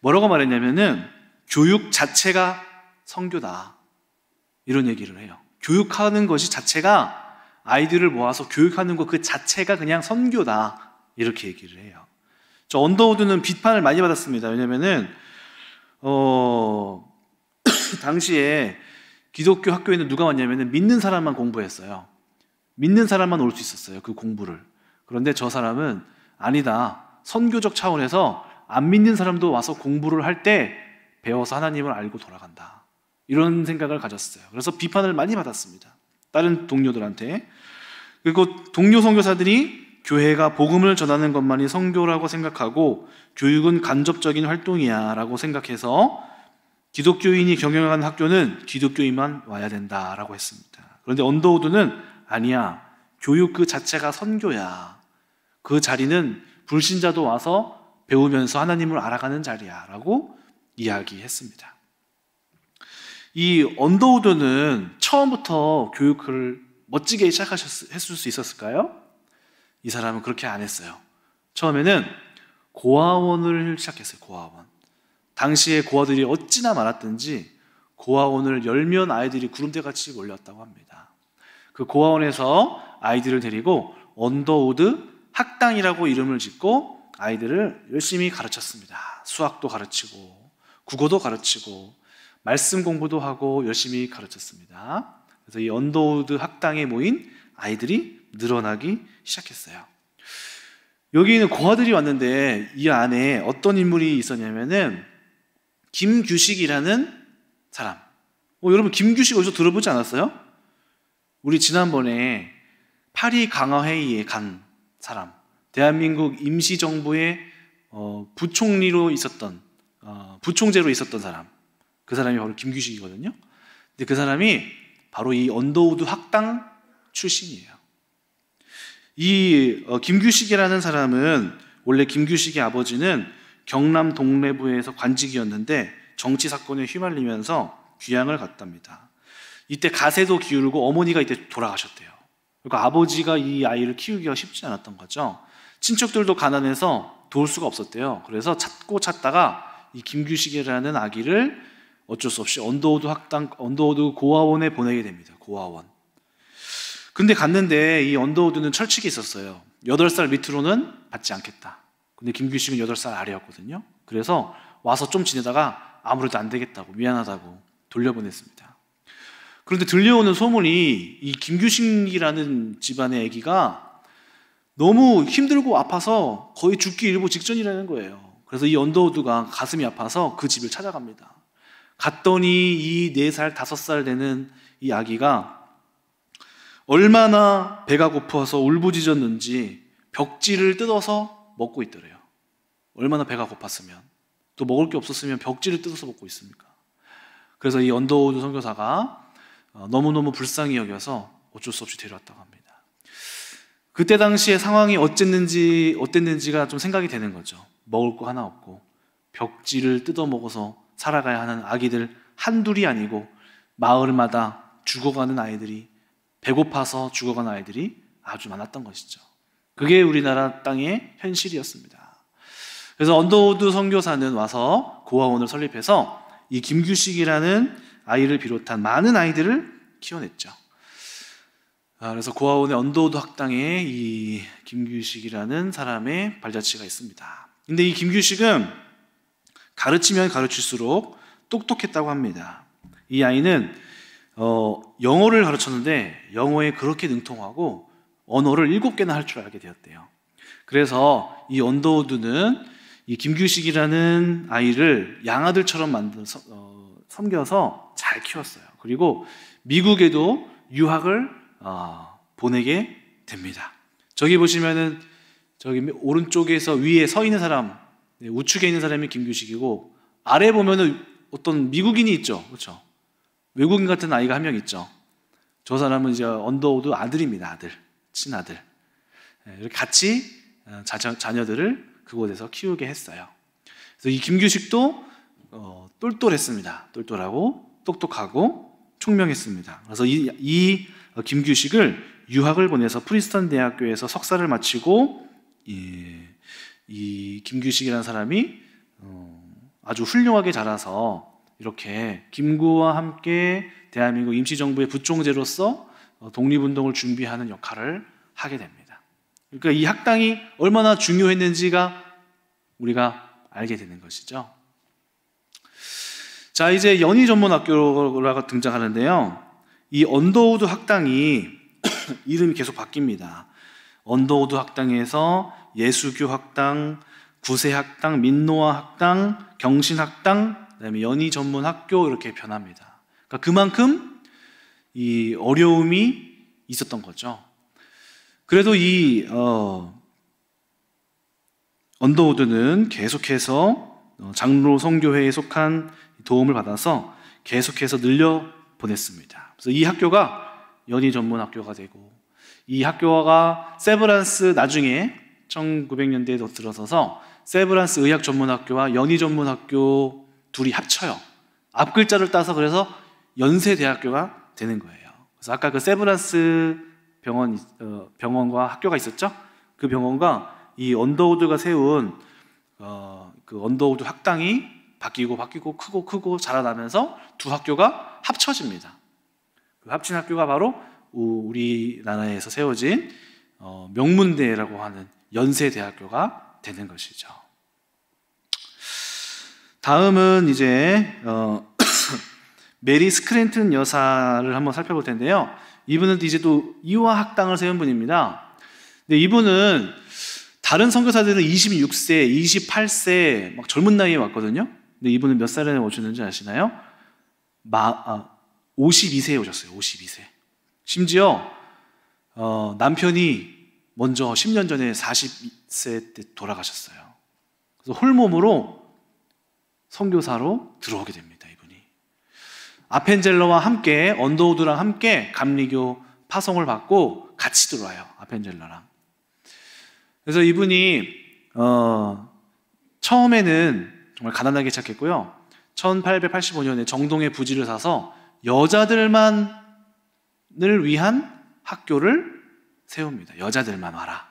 Speaker 1: 뭐라고 말했냐면은 교육 자체가 선교다, 이런 얘기를 해요. 교육하는 것이 자체가, 아이들을 모아서 교육하는 것 그 자체가 그냥 선교다, 이렇게 얘기를 해요. 저 언더우드는 비판을 많이 받았습니다. 왜냐면은 당시에 기독교 학교에는 누가 왔냐면은 믿는 사람만 공부했어요. 믿는 사람만 올 수 있었어요, 그 공부를. 그런데 저 사람은 아니다, 선교적 차원에서 안 믿는 사람도 와서 공부를 할 때 배워서 하나님을 알고 돌아간다, 이런 생각을 가졌어요. 그래서 비판을 많이 받았습니다, 다른 동료들한테. 그리고 동료 선교사들이 교회가 복음을 전하는 것만이 선교라고 생각하고 교육은 간접적인 활동이야 라고 생각해서 기독교인이 경영하는 학교는 기독교인만 와야 된다라고 했습니다. 그런데 언더우드는 아니야, 교육 그 자체가 선교야, 그 자리는 불신자도 와서 배우면서 하나님을 알아가는 자리야 라고 이야기했습니다. 이 언더우드는 처음부터 교육을 멋지게 시작했을 수 있었을까요? 이 사람은 그렇게 안 했어요. 처음에는 고아원을 시작했어요. 고아원. 당시에 고아들이 어찌나 많았던지 고아원을 열면 아이들이 구름대같이 몰렸다고 합니다. 그 고아원에서 아이들을 데리고 언더우드 학당이라고 이름을 짓고 아이들을 열심히 가르쳤습니다. 수학도 가르치고 국어도 가르치고 말씀 공부도 하고 열심히 가르쳤습니다. 그래서 이 언더우드 학당에 모인 아이들이 늘어나기 시작했어요. 여기는 고아들이 왔는데 이 안에 어떤 인물이 있었냐면은 김규식이라는 사람. 여러분 김규식 어디서 들어보지 않았어요? 우리 지난번에 파리 강화회의에 간 사람, 대한민국 임시정부의 부총리로 있었던, 부총재로 있었던 사람, 그 사람이 바로 김규식이거든요. 근데 그 사람이 바로 이 언더우드 학당 출신이에요. 이 김규식이라는 사람은 원래 김규식의 아버지는 경남 동래부에서 관직이었는데 정치 사건에 휘말리면서 귀향을 갔답니다. 이때 가세도 기울고 어머니가 이때 돌아가셨대요. 그러니까 아버지가 이 아이를 키우기가 쉽지 않았던 거죠. 친척들도 가난해서 도울 수가 없었대요. 그래서 찾다가 이 김규식이라는 아기를 어쩔 수 없이 언더우드 고아원에 보내게 됩니다. 고아원. 근데 갔는데 이 언더우드는 철칙이 있었어요. 8살 밑으로는 받지 않겠다. 근데 김규식은 8살 아래였거든요. 그래서 와서 좀 지내다가 아무래도 안 되겠다고, 미안하다고 돌려보냈습니다. 그런데 들려오는 소문이 이 김규식이라는 집안의 아기가 너무 힘들고 아파서 거의 죽기 일보 직전이라는 거예요. 그래서 이 언더우드가 가슴이 아파서 그 집을 찾아갑니다. 갔더니 이 4살, 5살 되는 이 아기가 얼마나 배가 고파서 울부짖었는지 벽지를 뜯어서 먹고 있더래요. 얼마나 배가 고팠으면, 또 먹을 게 없었으면 벽지를 뜯어서 먹고 있습니까? 그래서 이 언더우드 선교사가 너무너무 불쌍히 여겨서 어쩔 수 없이 데려왔다고 합니다. 그때 당시에 상황이 어땠는지가 좀 생각이 되는 거죠. 먹을 거 하나 없고 벽지를 뜯어 먹어서 살아가야 하는 아기들 한둘이 아니고 마을마다 죽어가는 아이들이, 배고파서 죽어가는 아이들이 아주 많았던 것이죠. 그게 우리나라 땅의 현실이었습니다. 그래서 언더우드 선교사는 와서 고아원을 설립해서 이 김규식이라는 아이를 비롯한 많은 아이들을 키워냈죠. 그래서 고아원의 언더우드 학당에 이 김규식이라는 사람의 발자취가 있습니다. 근데 이 김규식은 가르치면 가르칠수록 똑똑했다고 합니다. 이 아이는 영어를 가르쳤는데 영어에 그렇게 능통하고 언어를 7개나 할 줄 알게 되었대요. 그래서 이 언더우드는 이 김규식이라는 아이를 양아들처럼 섬겨서 잘 키웠어요. 그리고 미국에도 유학을 보내게 됩니다. 저기 보시면은 저기 오른쪽에서 위에 서 있는 사람, 우측에 있는 사람이 김규식이고, 아래 보면은 어떤 미국인이 있죠, 그렇죠? 외국인 같은 아이가 한 명 있죠. 저 사람은 이제 언더우드 아들입니다. 아들, 친아들. 이렇게 같이 자녀들을 그곳에서 키우게 했어요. 그래서 이 김규식도 똘똘했습니다. 똘똘하고 똑똑하고 총명했습니다. 그래서 이 김규식을 유학을 보내서 프린스턴 대학교에서 석사를 마치고 이 김규식이라는 사람이 아주 훌륭하게 자라서 이렇게 김구와 함께 대한민국 임시정부의 부총재로서 독립운동을 준비하는 역할을 하게 됩니다. 그러니까 이 학당이 얼마나 중요했는지가 우리가 알게 되는 것이죠. 자, 이제 연희전문학교가 등장하는데요. 이 언더우드 학당이 이름이 계속 바뀝니다. 언더우드 학당에서 예수교 학당, 구세 학당, 민노아 학당, 경신 학당, 그다음에 연희전문학교 이렇게 변합니다. 그러니까 그만큼 이 어려움이 있었던 거죠. 그래도 이 언더우드는 계속해서 장로 선교회에 속한 도움을 받아서 계속해서 늘려 보냈습니다. 그래서 이 학교가 연희전문학교가 되고, 이 학교가 세브란스, 나중에 1900년대에 더 들어서서 세브란스 의학전문학교와 연희전문학교 둘이 합쳐요. 앞글자를 따서 그래서 연세대학교가 되는 거예요. 그래서 아까 그 세브란스 병원과 학교가 있었죠? 그 병원과 이 언더우드가 세운 그 언더우드 학당이 바뀌고 크고 자라나면서 두 학교가 합쳐집니다. 그 합친 학교가 바로 우리나라에서 세워진 명문대라고 하는 연세대학교가 되는 것이죠. 다음은 이제 메리 스크랜튼 여사를 한번 살펴볼 텐데요. 이분은 이제 또 이화학당을 세운 분입니다. 근데 이분은 다른 선교사들은 26세, 28세 막 젊은 나이에 왔거든요. 근데 이분은 몇 살에 오셨는지 아시나요? 52세에 오셨어요. 52세. 심지어 남편이 먼저 10년 전에 40세 때 돌아가셨어요. 그래서 홀몸으로 선교사로 들어오게 됩니다. 이분이 아펜젤러와 함께, 언더우드랑 함께 감리교 파송을 받고 같이 들어와요. 아펜젤러랑. 그래서 이분이 처음에는 정말 가난하게 시작했고요. 1885년에 정동의 부지를 사서 여자들만을 위한 학교를 세웁니다. 여자들만 와라.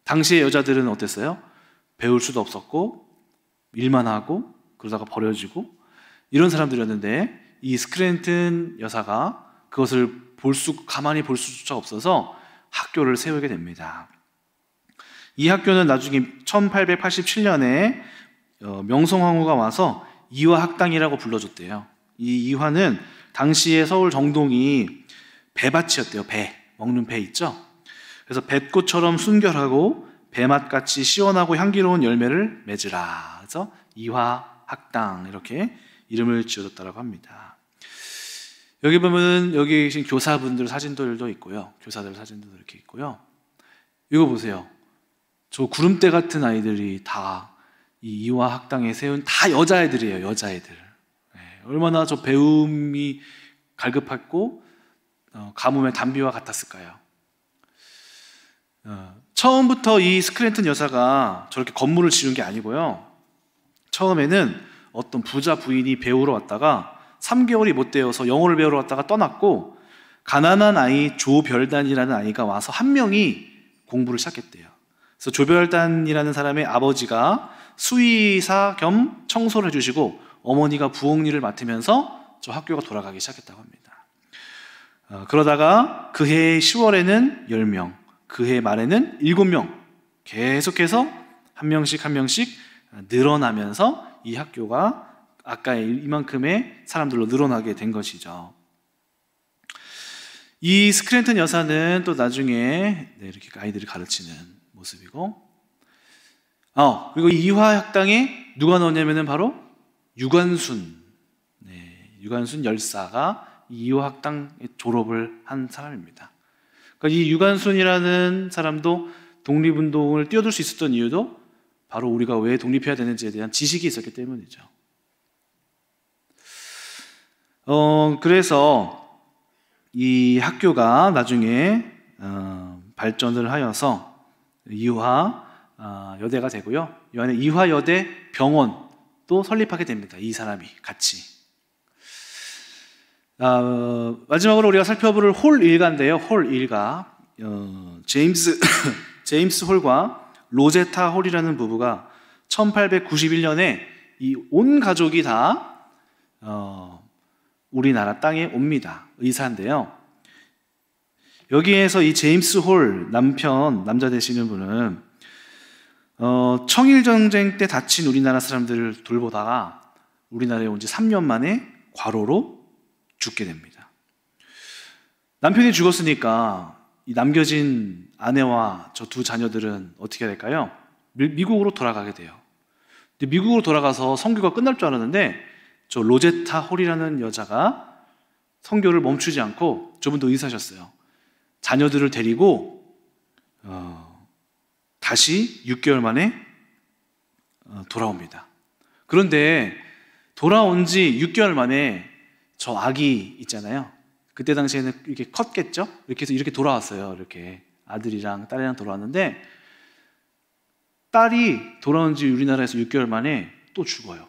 Speaker 1: 당시의 여자들은 어땠어요? 배울 수도 없었고 일만 하고 그러다가 버려지고 이런 사람들이었는데, 이 스크랜튼 여사가 그것을 가만히 볼 수조차 없어서 학교를 세우게 됩니다. 이 학교는 나중에 1887년에 명성황후가 와서 이화학당이라고 불러줬대요. 이 이화는 당시에 서울 정동이 배밭이었대요. 배, 먹는 배 있죠? 그래서 뱃꽃처럼 순결하고 배맛같이 시원하고 향기로운 열매를 맺으라. 그래서 이화학당 이렇게 이름을 지어줬다고 합니다. 여기 보면 여기 계신 교사분들 사진들도 있고요. 교사들 사진도 이렇게 있고요. 이거 보세요. 저 구름대 같은 아이들이 다 이 이화학당에 세운 다 여자애들이에요. 여자애들. 얼마나 저 배움이 갈급했고 가뭄의 단비와 같았을까요? 처음부터 이 스크랜튼 여사가 저렇게 건물을 지은 게 아니고요. 처음에는 어떤 부자 부인이 배우러 왔다가 3개월이 못 되어서 영어를 배우러 왔다가 떠났고, 가난한 아이 조별단이라는 아이가 와서 한 명이 공부를 시작했대요. 그래서 조별단이라는 사람의 아버지가 수의사 겸 청소를 해주시고 어머니가 부엌일을 맡으면서 저 학교가 돌아가기 시작했다고 합니다. 그러다가 그해 10월에는 10명, 그해 말에는 7명, 계속해서 한 명씩 한 명씩 늘어나면서 이 학교가 아까 이만큼의 사람들로 늘어나게 된 것이죠. 이 스크랜턴 여사는 또 나중에 이렇게 아이들을 가르치는 모습이고, 그리고 이화학당에 누가 넣었냐면은 바로 유관순, 유관순 열사가 이화학당 졸업을 한 사람입니다. 그러니까 이 유관순이라는 사람도 독립운동을 뛰어들 수 있었던 이유도 바로 우리가 왜 독립해야 되는지에 대한 지식이 있었기 때문이죠. 그래서 이 학교가 나중에 발전을 하여서 이화 여대가 되고요. 이 안에 이화여대 병원도 설립하게 됩니다. 이 사람이 같이. 마지막으로 우리가 살펴볼 홀 일가인데요. 홀 일가, 제임스 홀과 로제타 홀이라는 부부가 1891년에 이 온 가족이 다 우리나라 땅에 옵니다. 의사인데요. 여기에서 이 제임스 홀 남자 되시는 분은 청일전쟁 때 다친 우리나라 사람들을 돌보다가 우리나라에 온 지 3년 만에 과로로 죽게 됩니다. 남편이 죽었으니까 이 남겨진 아내와 저 두 자녀들은 어떻게 될까요? 미국으로 돌아가게 돼요. 근데 미국으로 돌아가서 선교가 끝날 줄 알았는데 저 로제타 홀이라는 여자가 선교를 멈추지 않고, 저분도 의사셨어요. 자녀들을 데리고 다시 6개월 만에 돌아옵니다. 그런데 돌아온 지 6개월 만에 저 아기 있잖아요. 그때 당시에는 이렇게 컸겠죠? 이렇게 해서 이렇게 돌아왔어요. 이렇게 아들이랑 딸이랑 돌아왔는데 딸이 돌아온 지 우리나라에서 6개월 만에 또 죽어요.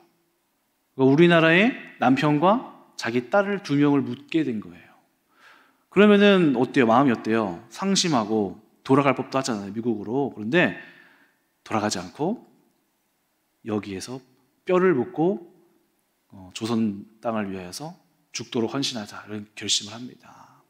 Speaker 1: 그러니까 우리나라에 남편과 자기 딸을 2명을 묻게 된 거예요. 그러면은 어때요? 마음이 어때요? 상심하고 돌아갈 법도 하잖아요, 미국으로. 그런데 돌아가지 않고 여기에서 뼈를 묻고 조선 땅을 위하여서 죽도록 헌신하자, 이런 결심을 합니다.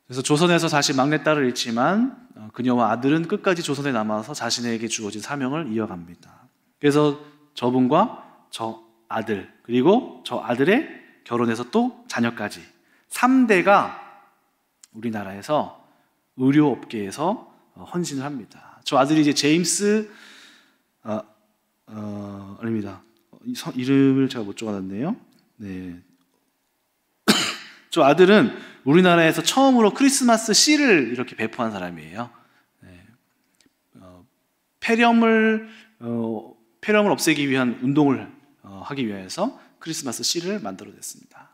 Speaker 1: 그래서 조선에서 다시 막내딸을 잃지만 그녀와 아들은 끝까지 조선에 남아서 자신에게 주어진 사명을 이어갑니다. 그래서 저분과 저 아들, 그리고 저 아들의 결혼해서 또 자녀까지 3대가 우리나라에서 의료업계에서 헌신을 합니다. 저 아들이 이제 제임스, 아닙니다. 이름을 제가 못 적어놨네요. 네. 저 아들은 우리나라에서 처음으로 크리스마스 씨를 이렇게 배포한 사람이에요. 네. 폐렴을 없애기 위한 운동을 하기 위해서 크리스마스 씨를 만들어냈습니다.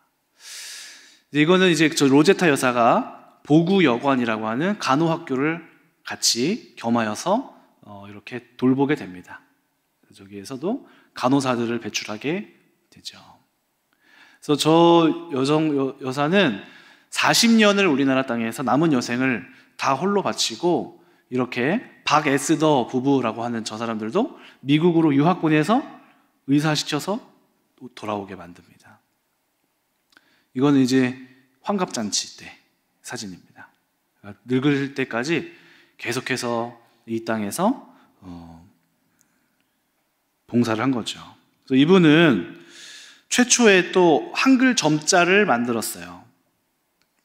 Speaker 1: 이거는 이제 저 로제타 여사가 보구여관이라고 하는 간호학교를 같이 겸하여서 이렇게 돌보게 됩니다. 저기에서도 간호사들을 배출하게 되죠. 그래서 저 여사는 40년을 우리나라 땅에서 남은 여생을 다 홀로 바치고, 이렇게 박에스더 부부라고 하는 저 사람들도 미국으로 유학 보내서 의사시켜서 돌아오게 만듭니다. 이거는 이제 환갑잔치 때 사진입니다. 늙을 때까지 계속해서 이 땅에서 봉사를 한 거죠. 그래서 이분은 최초에 또 한글 점자를 만들었어요.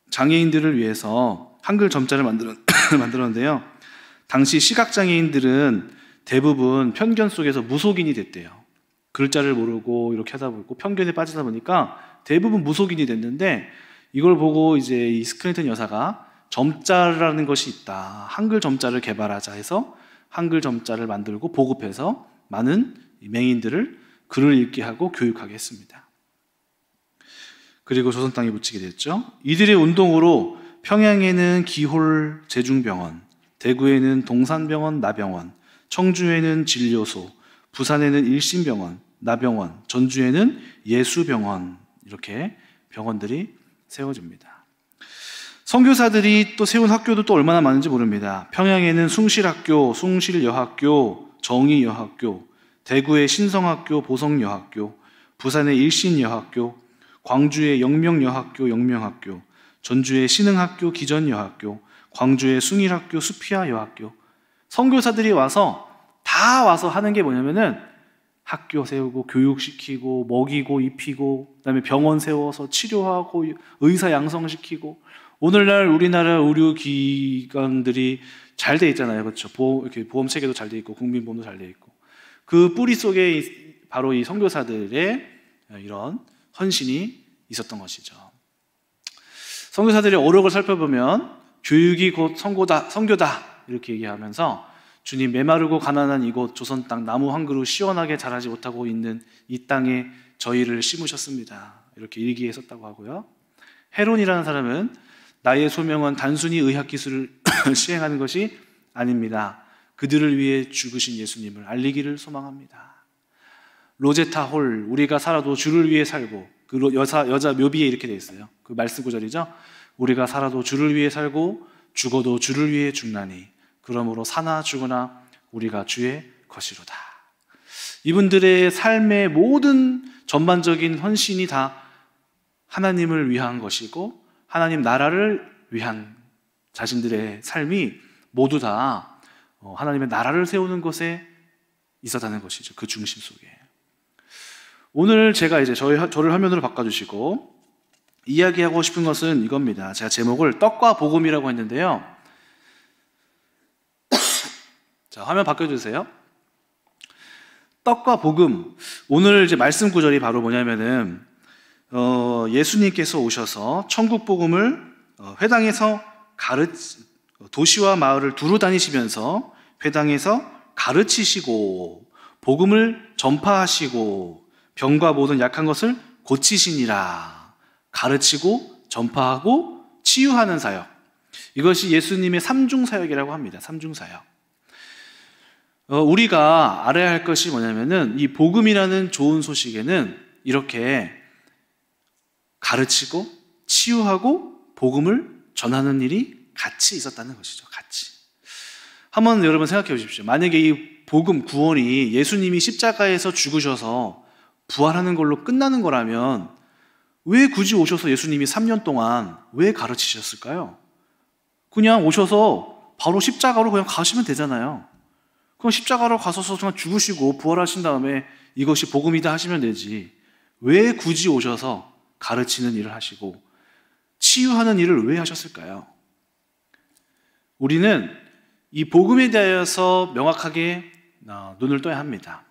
Speaker 1: 장애인들을 위해서 한글 점자를 만들었는데요. 당시 시각장애인들은 대부분 편견 속에서 무속인이 됐대요. 글자를 모르고 이렇게 하다 보고 편견에 빠지다 보니까 대부분 무속인이 됐는데, 이걸 보고 이제 이 스크랜턴 여사가 점자라는 것이 있다, 한글 점자를 개발하자 해서 한글 점자를 만들고 보급해서 많은 맹인들을 글을 읽게 하고 교육하게 했습니다. 그리고 조선 땅에 묻히게 됐죠. 이들의 운동으로 평양에는 기홀 제중병원, 대구에는 동산병원 나병원, 청주에는 진료소, 부산에는 일신병원, 나병원, 전주에는 예수병원, 이렇게 병원들이 세워집니다. 선교사들이 또 세운 학교도 또 얼마나 많은지 모릅니다. 평양에는 숭실학교, 숭실여학교, 정의여학교, 대구의 신성학교, 보성여학교, 부산의 일신여학교, 광주의 영명여학교 영명학교, 전주의 신흥학교 기전여학교, 광주의 숭일학교 수피아여학교. 선교사들이 다 와서 하는 게 뭐냐면은 학교 세우고 교육시키고 먹이고 입히고 그다음에 병원 세워서 치료하고 의사 양성시키고. 오늘날 우리나라 의료기관들이 잘 돼 있잖아요. 그렇죠? 보험 체계도 잘 돼 있고 국민보험도 잘 돼 있고. 그 뿌리 속에 바로 이 선교사들의 이런 헌신이 있었던 것이죠. 선교사들의 어록을 살펴보면 교육이 곧 선교다 이렇게 얘기하면서 주님, 메마르고 가난한 이곳 조선 땅 나무 한 그루 시원하게 자라지 못하고 있는 이 땅에 저희를 심으셨습니다. 이렇게 일기했었다고 하고요. 헤론이라는 사람은 나의 소명은 단순히 의학 기술을 시행하는 것이 아닙니다. 그들을 위해 죽으신 예수님을 알리기를 소망합니다. 로제타 홀, 우리가 살아도 주를 위해 살고, 그 여자 묘비에 이렇게 돼 있어요. 그 말씀 구절이죠. 우리가 살아도 주를 위해 살고 죽어도 주를 위해 죽나니 그러므로 사나 죽으나 우리가 주의 것이로다. 이분들의 삶의 모든 전반적인 헌신이 다 하나님을 위한 것이고 하나님 나라를 위한 자신들의 삶이 모두 다 하나님의 나라를 세우는 것에 있었다는 것이죠. 그 중심 속에. 오늘 제가 이제 저를 화면으로 바꿔주시고 이야기하고 싶은 것은 이겁니다. 제가 제목을 떡과 복음이라고 했는데요. 자, 화면 바꿔주세요. 떡과 복음. 오늘 이제 말씀 구절이 바로 뭐냐면은 예수님께서 오셔서 천국 복음을 회당에서 도시와 마을을 두루 다니시면서 회당에서 가르치시고 복음을 전파하시고 병과 모든 약한 것을 고치시니라. 가르치고 전파하고 치유하는 사역. 이것이 예수님의 삼중 사역이라고 합니다. 삼중 사역. 우리가 알아야 할 것이 뭐냐면은 이 복음이라는 좋은 소식에는 이렇게 가르치고 치유하고 복음을 전하는 일이 같이 있었다는 것이죠. 같이. 한번 여러분 생각해 보십시오. 만약에 이 복음, 구원이 예수님이 십자가에서 죽으셔서 부활하는 걸로 끝나는 거라면 왜 굳이 오셔서 예수님이 3년 동안 왜 가르치셨을까요? 그냥 오셔서 바로 십자가로 그냥 가시면 되잖아요. 그럼 십자가로 가셔서 그냥 죽으시고 부활하신 다음에 이것이 복음이다 하시면 되지. 왜 굳이 오셔서 가르치는 일을 하시고 치유하는 일을 왜 하셨을까요? 우리는 이 복음에 대해서 명확하게 눈을 떠야 합니다.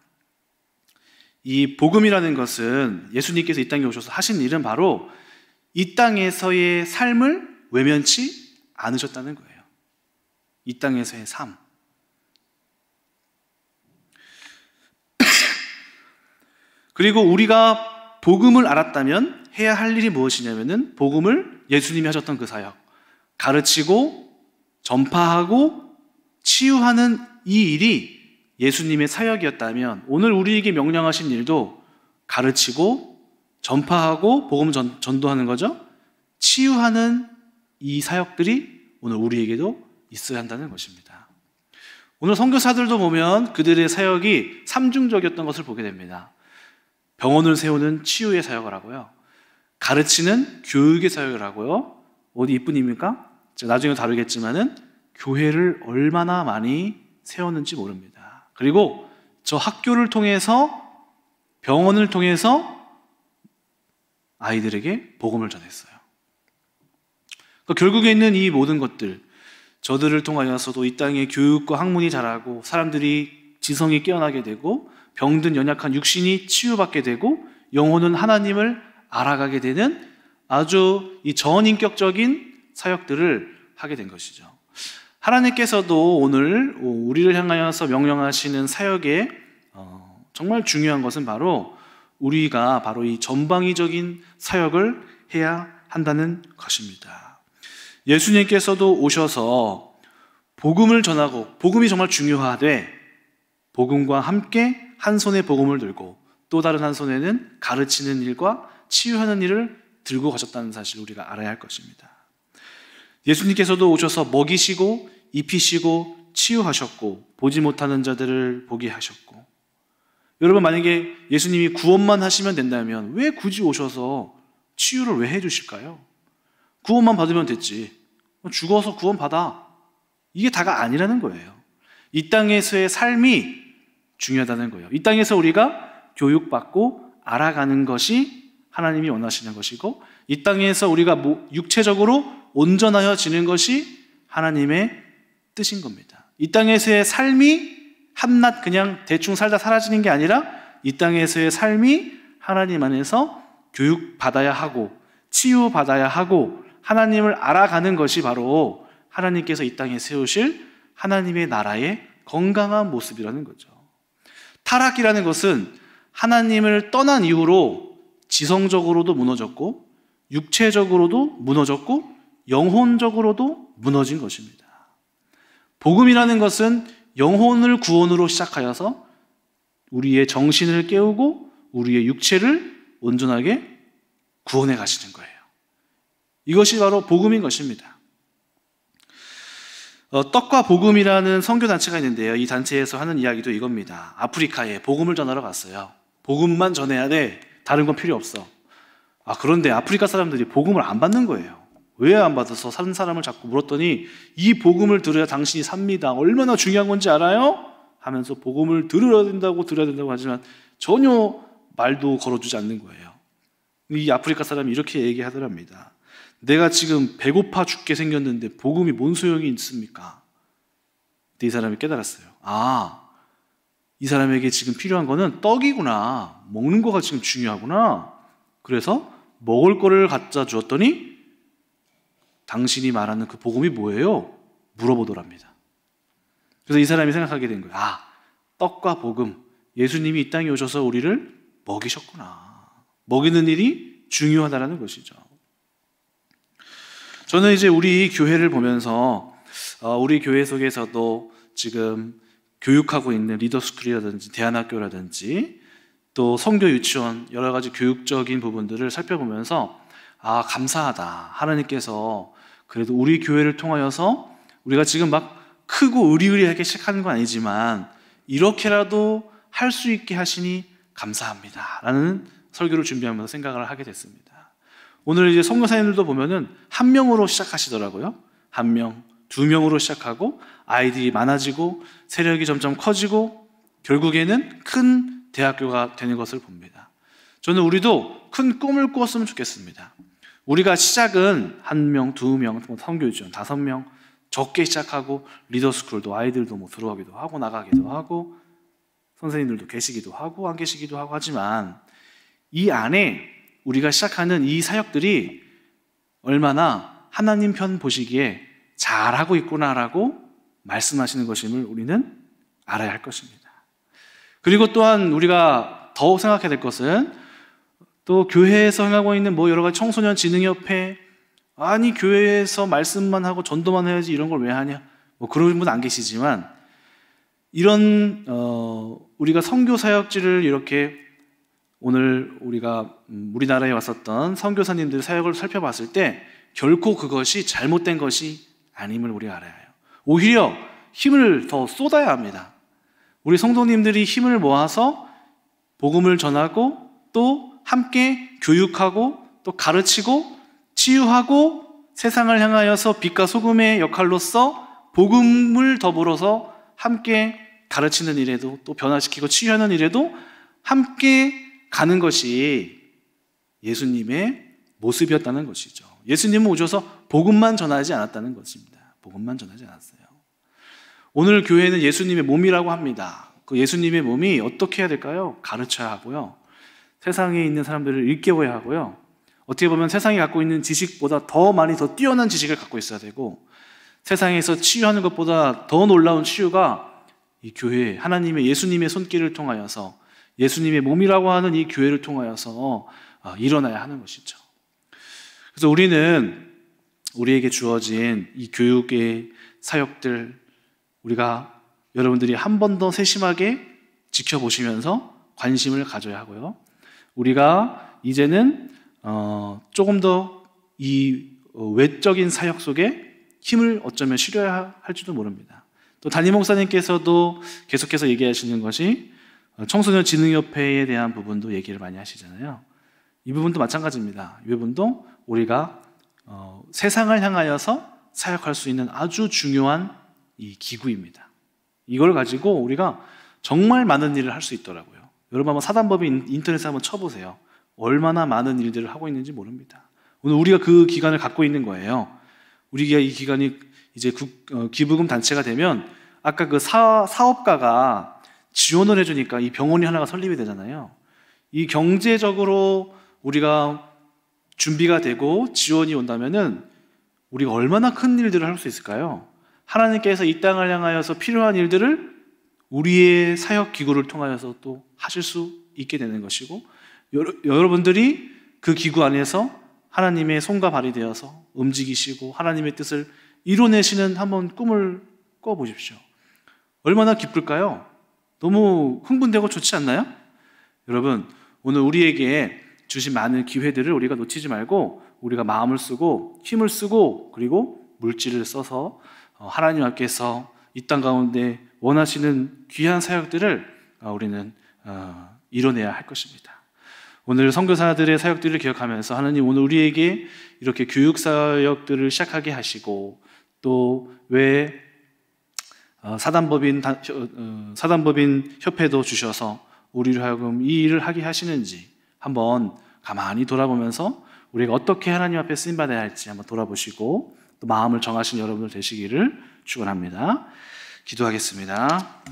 Speaker 1: 이 복음이라는 것은 예수님께서 이 땅에 오셔서 하신 일은 바로 이 땅에서의 삶을 외면치 않으셨다는 거예요. 이 땅에서의 삶. 그리고 우리가 복음을 알았다면 해야 할 일이 무엇이냐면은 복음을 예수님이 하셨던 그 사역, 가르치고 전파하고 치유하는 이 일이 예수님의 사역이었다면 오늘 우리에게 명령하신 일도 가르치고 전파하고 복음 전도하는 거죠. 치유하는 이 사역들이 오늘 우리에게도 있어야 한다는 것입니다. 오늘 선교사들도 보면 그들의 사역이 삼중적이었던 것을 보게 됩니다. 병원을 세우는 치유의 사역을 하고요. 가르치는 교육의 사역을 하고요. 어디 이뿐입니까? 나중에 다루겠지만은 교회를 얼마나 많이 세웠는지 모릅니다. 그리고 저 학교를 통해서 병원을 통해서 아이들에게 복음을 전했어요. 그러니까 결국에 있는 이 모든 것들, 저들을 통하여서도 이 땅에 교육과 학문이 자라고 사람들이 지성이 깨어나게 되고 병든 연약한 육신이 치유받게 되고 영혼은 하나님을 알아가게 되는 아주 이 전인격적인 사역들을 하게 된 것이죠. 하나님께서도 오늘 우리를 향하여서 명령하시는 사역에 정말 중요한 것은 바로 우리가 바로 이 전방위적인 사역을 해야 한다는 것입니다. 예수님께서도 오셔서 복음을 전하고 복음이 정말 중요하되 복음과 함께 한 손에 복음을 들고 또 다른 한 손에는 가르치는 일과 치유하는 일을 들고 가셨다는 사실을 우리가 알아야 할 것입니다. 예수님께서도 오셔서 먹이시고 입히시고 치유하셨고 보지 못하는 자들을 보게 하셨고, 여러분 만약에 예수님이 구원만 하시면 된다면 왜 굳이 오셔서 치유를 왜 해주실까요? 구원만 받으면 됐지. 죽어서 구원 받아. 이게 다가 아니라는 거예요. 이 땅에서의 삶이 중요하다는 거예요. 이 땅에서 우리가 교육받고 알아가는 것이 하나님이 원하시는 것이고, 이 땅에서 우리가 육체적으로 온전하여 지는 것이 하나님의 뜻인 겁니다. 이 땅에서의 삶이 한낱 그냥 대충 살다 사라지는 게 아니라 이 땅에서의 삶이 하나님 안에서 교육받아야 하고 치유받아야 하고 하나님을 알아가는 것이 바로 하나님께서 이 땅에 세우실 하나님의 나라의 건강한 모습이라는 거죠. 타락이라는 것은 하나님을 떠난 이후로 지성적으로도 무너졌고 육체적으로도 무너졌고 영혼적으로도 무너진 것입니다. 복음이라는 것은 영혼을 구원으로 시작하여서 우리의 정신을 깨우고 우리의 육체를 온전하게 구원해 가시는 거예요. 이것이 바로 복음인 것입니다. 떡과 복음이라는 선교단체가 있는데요. 이 단체에서 하는 이야기도 이겁니다. 아프리카에 복음을 전하러 갔어요. 복음만 전해야 돼. 다른 건 필요 없어. 그런데 아프리카 사람들이 복음을 안 받는 거예요. 왜 안 받아서 사는 사람을 자꾸 물었더니 이 복음을 들어야 당신이 삽니다. 얼마나 중요한 건지 알아요? 하면서 복음을 들어야 된다고 하지만 전혀 말도 걸어주지 않는 거예요. 이 아프리카 사람이 이렇게 얘기하더랍니다. 내가 지금 배고파 죽게 생겼는데 복음이 뭔 소용이 있습니까? 이 사람이 깨달았어요. 이 사람에게 지금 필요한 거는 떡이구나. 먹는 거가 지금 중요하구나. 그래서 먹을 거를 갖다 주었더니 당신이 말하는 그 복음이 뭐예요? 물어보더랍니다. 그래서 이 사람이 생각하게 된 거예요. 떡과 복음. 예수님이 이 땅에 오셔서 우리를 먹이셨구나. 먹이는 일이 중요하다는 것이죠. 저는 이제 우리 교회를 보면서 우리 교회 속에서도 지금 교육하고 있는 리더스쿨이라든지 대안학교라든지 또 선교 유치원 여러 가지 교육적인 부분들을 살펴보면서 감사하다. 하나님께서 그래도 우리 교회를 통하여서 우리가 지금 막 크고 의리의리하게 시작하는 건 아니지만 이렇게라도 할 수 있게 하시니 감사합니다. 라는 설교를 준비하면서 생각을 하게 됐습니다. 오늘 이제 선교사님들도 보면은 한 명으로 시작하시더라고요. 한 명, 두 명으로 시작하고 아이들이 많아지고 세력이 점점 커지고 결국에는 큰 대학교가 되는 것을 봅니다. 저는 우리도 큰 꿈을 꾸었으면 좋겠습니다. 우리가 시작은 한 명, 두 명, 선교 유치원 5명 적게 시작하고 리더스쿨도 아이들도 들어가기도 하고 나가기도 하고 선생님들도 계시기도 하고 안 계시기도 하고 하지만 이 안에 우리가 시작하는 이 사역들이 얼마나 하나님 편 보시기에 잘하고 있구나라고 말씀하시는 것임을 우리는 알아야 할 것입니다. 그리고 또한 우리가 더 생각해야 될 것은 또 교회에서 행하고 있는 여러 가지 청소년 진흥협회 교회에서 말씀만 하고 전도만 해야지 이런 걸 왜 하냐 그런 분 안 계시지만 이런 우리가 선교 사역지를 이렇게 오늘 우리가 우리나라에 왔었던 선교사님들 사역을 살펴봤을 때 결코 그것이 잘못된 것이 아님을 우리가 알아야 해요. 오히려 힘을 더 쏟아야 합니다. 우리 성도님들이 힘을 모아서 복음을 전하고 또 함께 교육하고 또 가르치고 치유하고 세상을 향하여서 빛과 소금의 역할로서 복음을 더불어서 함께 가르치는 일에도 또 변화시키고 치유하는 일에도 함께 가는 것이 예수님의 모습이었다는 것이죠. 예수님은 오셔서 복음만 전하지 않았다는 것입니다. 복음만 전하지 않았어요. 오늘 교회는 예수님의 몸이라고 합니다. 그 예수님의 몸이 어떻게 해야 될까요? 가르쳐야 하고요. 세상에 있는 사람들을 일깨워야 하고요. 어떻게 보면 세상이 갖고 있는 지식보다 더 많이 더 뛰어난 지식을 갖고 있어야 되고 세상에서 치유하는 것보다 더 놀라운 치유가 이 교회, 하나님의 예수님의 손길을 통하여서 예수님의 몸이라고 하는 이 교회를 통하여서 일어나야 하는 것이죠. 그래서 우리는 우리에게 주어진 이 교육의 사역들 우리가 여러분들이 한 번 더 세심하게 지켜보시면서 관심을 가져야 하고요. 우리가 이제는 조금 더 이 외적인 사역 속에 힘을 어쩌면 실어야 할지도 모릅니다. 또 담임 목사님께서도 계속해서 얘기하시는 것이 청소년 진흥협회에 대한 부분도 얘기를 많이 하시잖아요. 이 부분도 마찬가지입니다. 이 부분도 우리가 세상을 향하여서 사역할 수 있는 아주 중요한 이 기구입니다. 이걸 가지고 우리가 정말 많은 일을 할 수 있더라고요. 여러분 한번 사단법인 인터넷에 한번 쳐보세요. 얼마나 많은 일들을 하고 있는지 모릅니다. 오늘 우리가 그 기간을 갖고 있는 거예요. 우리가 이 기간이 이제 기부금 단체가 되면 아까 그 사업가가 지원을 해주니까 이 병원이 하나가 설립이 되잖아요. 이 경제적으로 우리가 준비가 되고 지원이 온다면은 우리가 얼마나 큰 일들을 할 수 있을까요? 하나님께서 이 땅을 향하여서 필요한 일들을 우리의 사역 기구를 통하여서 또 하실 수 있게 되는 것이고, 여러분들이 그 기구 안에서 하나님의 손과 발이 되어서 움직이시고 하나님의 뜻을 이뤄내시는 한번 꿈을 꿔보십시오. 얼마나 기쁠까요? 너무 흥분되고 좋지 않나요? 여러분, 오늘 우리에게 주신 많은 기회들을 우리가 놓치지 말고 우리가 마음을 쓰고 힘을 쓰고 그리고 물질을 써서 하나님 앞에서 이 땅 가운데 원하시는 귀한 사역들을 우리는 이뤄내야 할 것입니다. 오늘 선교사들의 사역들을 기억하면서 하나님 오늘 우리에게 이렇게 교육 사역들을 시작하게 하시고 또 왜 사단법인 협회도 주셔서 우리를 하여금 이 일을 하게 하시는지 한번 가만히 돌아보면서 우리가 어떻게 하나님 앞에 쓰임받아야 할지 한번 돌아보시고 또 마음을 정하신 여러분들 되시기를 축원합니다. 기도하겠습니다.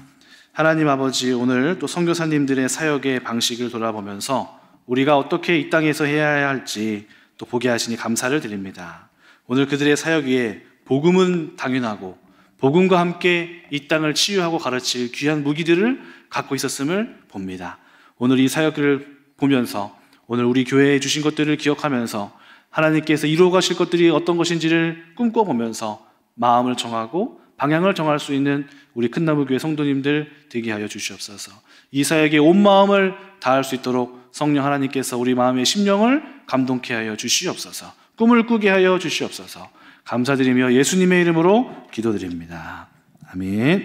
Speaker 1: 하나님 아버지, 오늘 또 선교사님들의 사역의 방식을 돌아보면서 우리가 어떻게 이 땅에서 해야 할지 또 보게 하시니 감사를 드립니다. 오늘 그들의 사역 위에 복음은 당연하고 복음과 함께 이 땅을 치유하고 가르칠 귀한 무기들을 갖고 있었음을 봅니다. 오늘 이 사역을 보면서 오늘 우리 교회에 주신 것들을 기억하면서 하나님께서 이루어 가실 것들이 어떤 것인지를 꿈꿔보면서 마음을 정하고 방향을 정할 수 있는 우리 큰나무교회 성도님들 되게 하여 주시옵소서. 이 사역에 온 마음을 다할 수 있도록 성령 하나님께서 우리 마음의 심령을 감동케 하여 주시옵소서. 꿈을 꾸게 하여 주시옵소서. 감사드리며 예수님의 이름으로 기도드립니다. 아멘.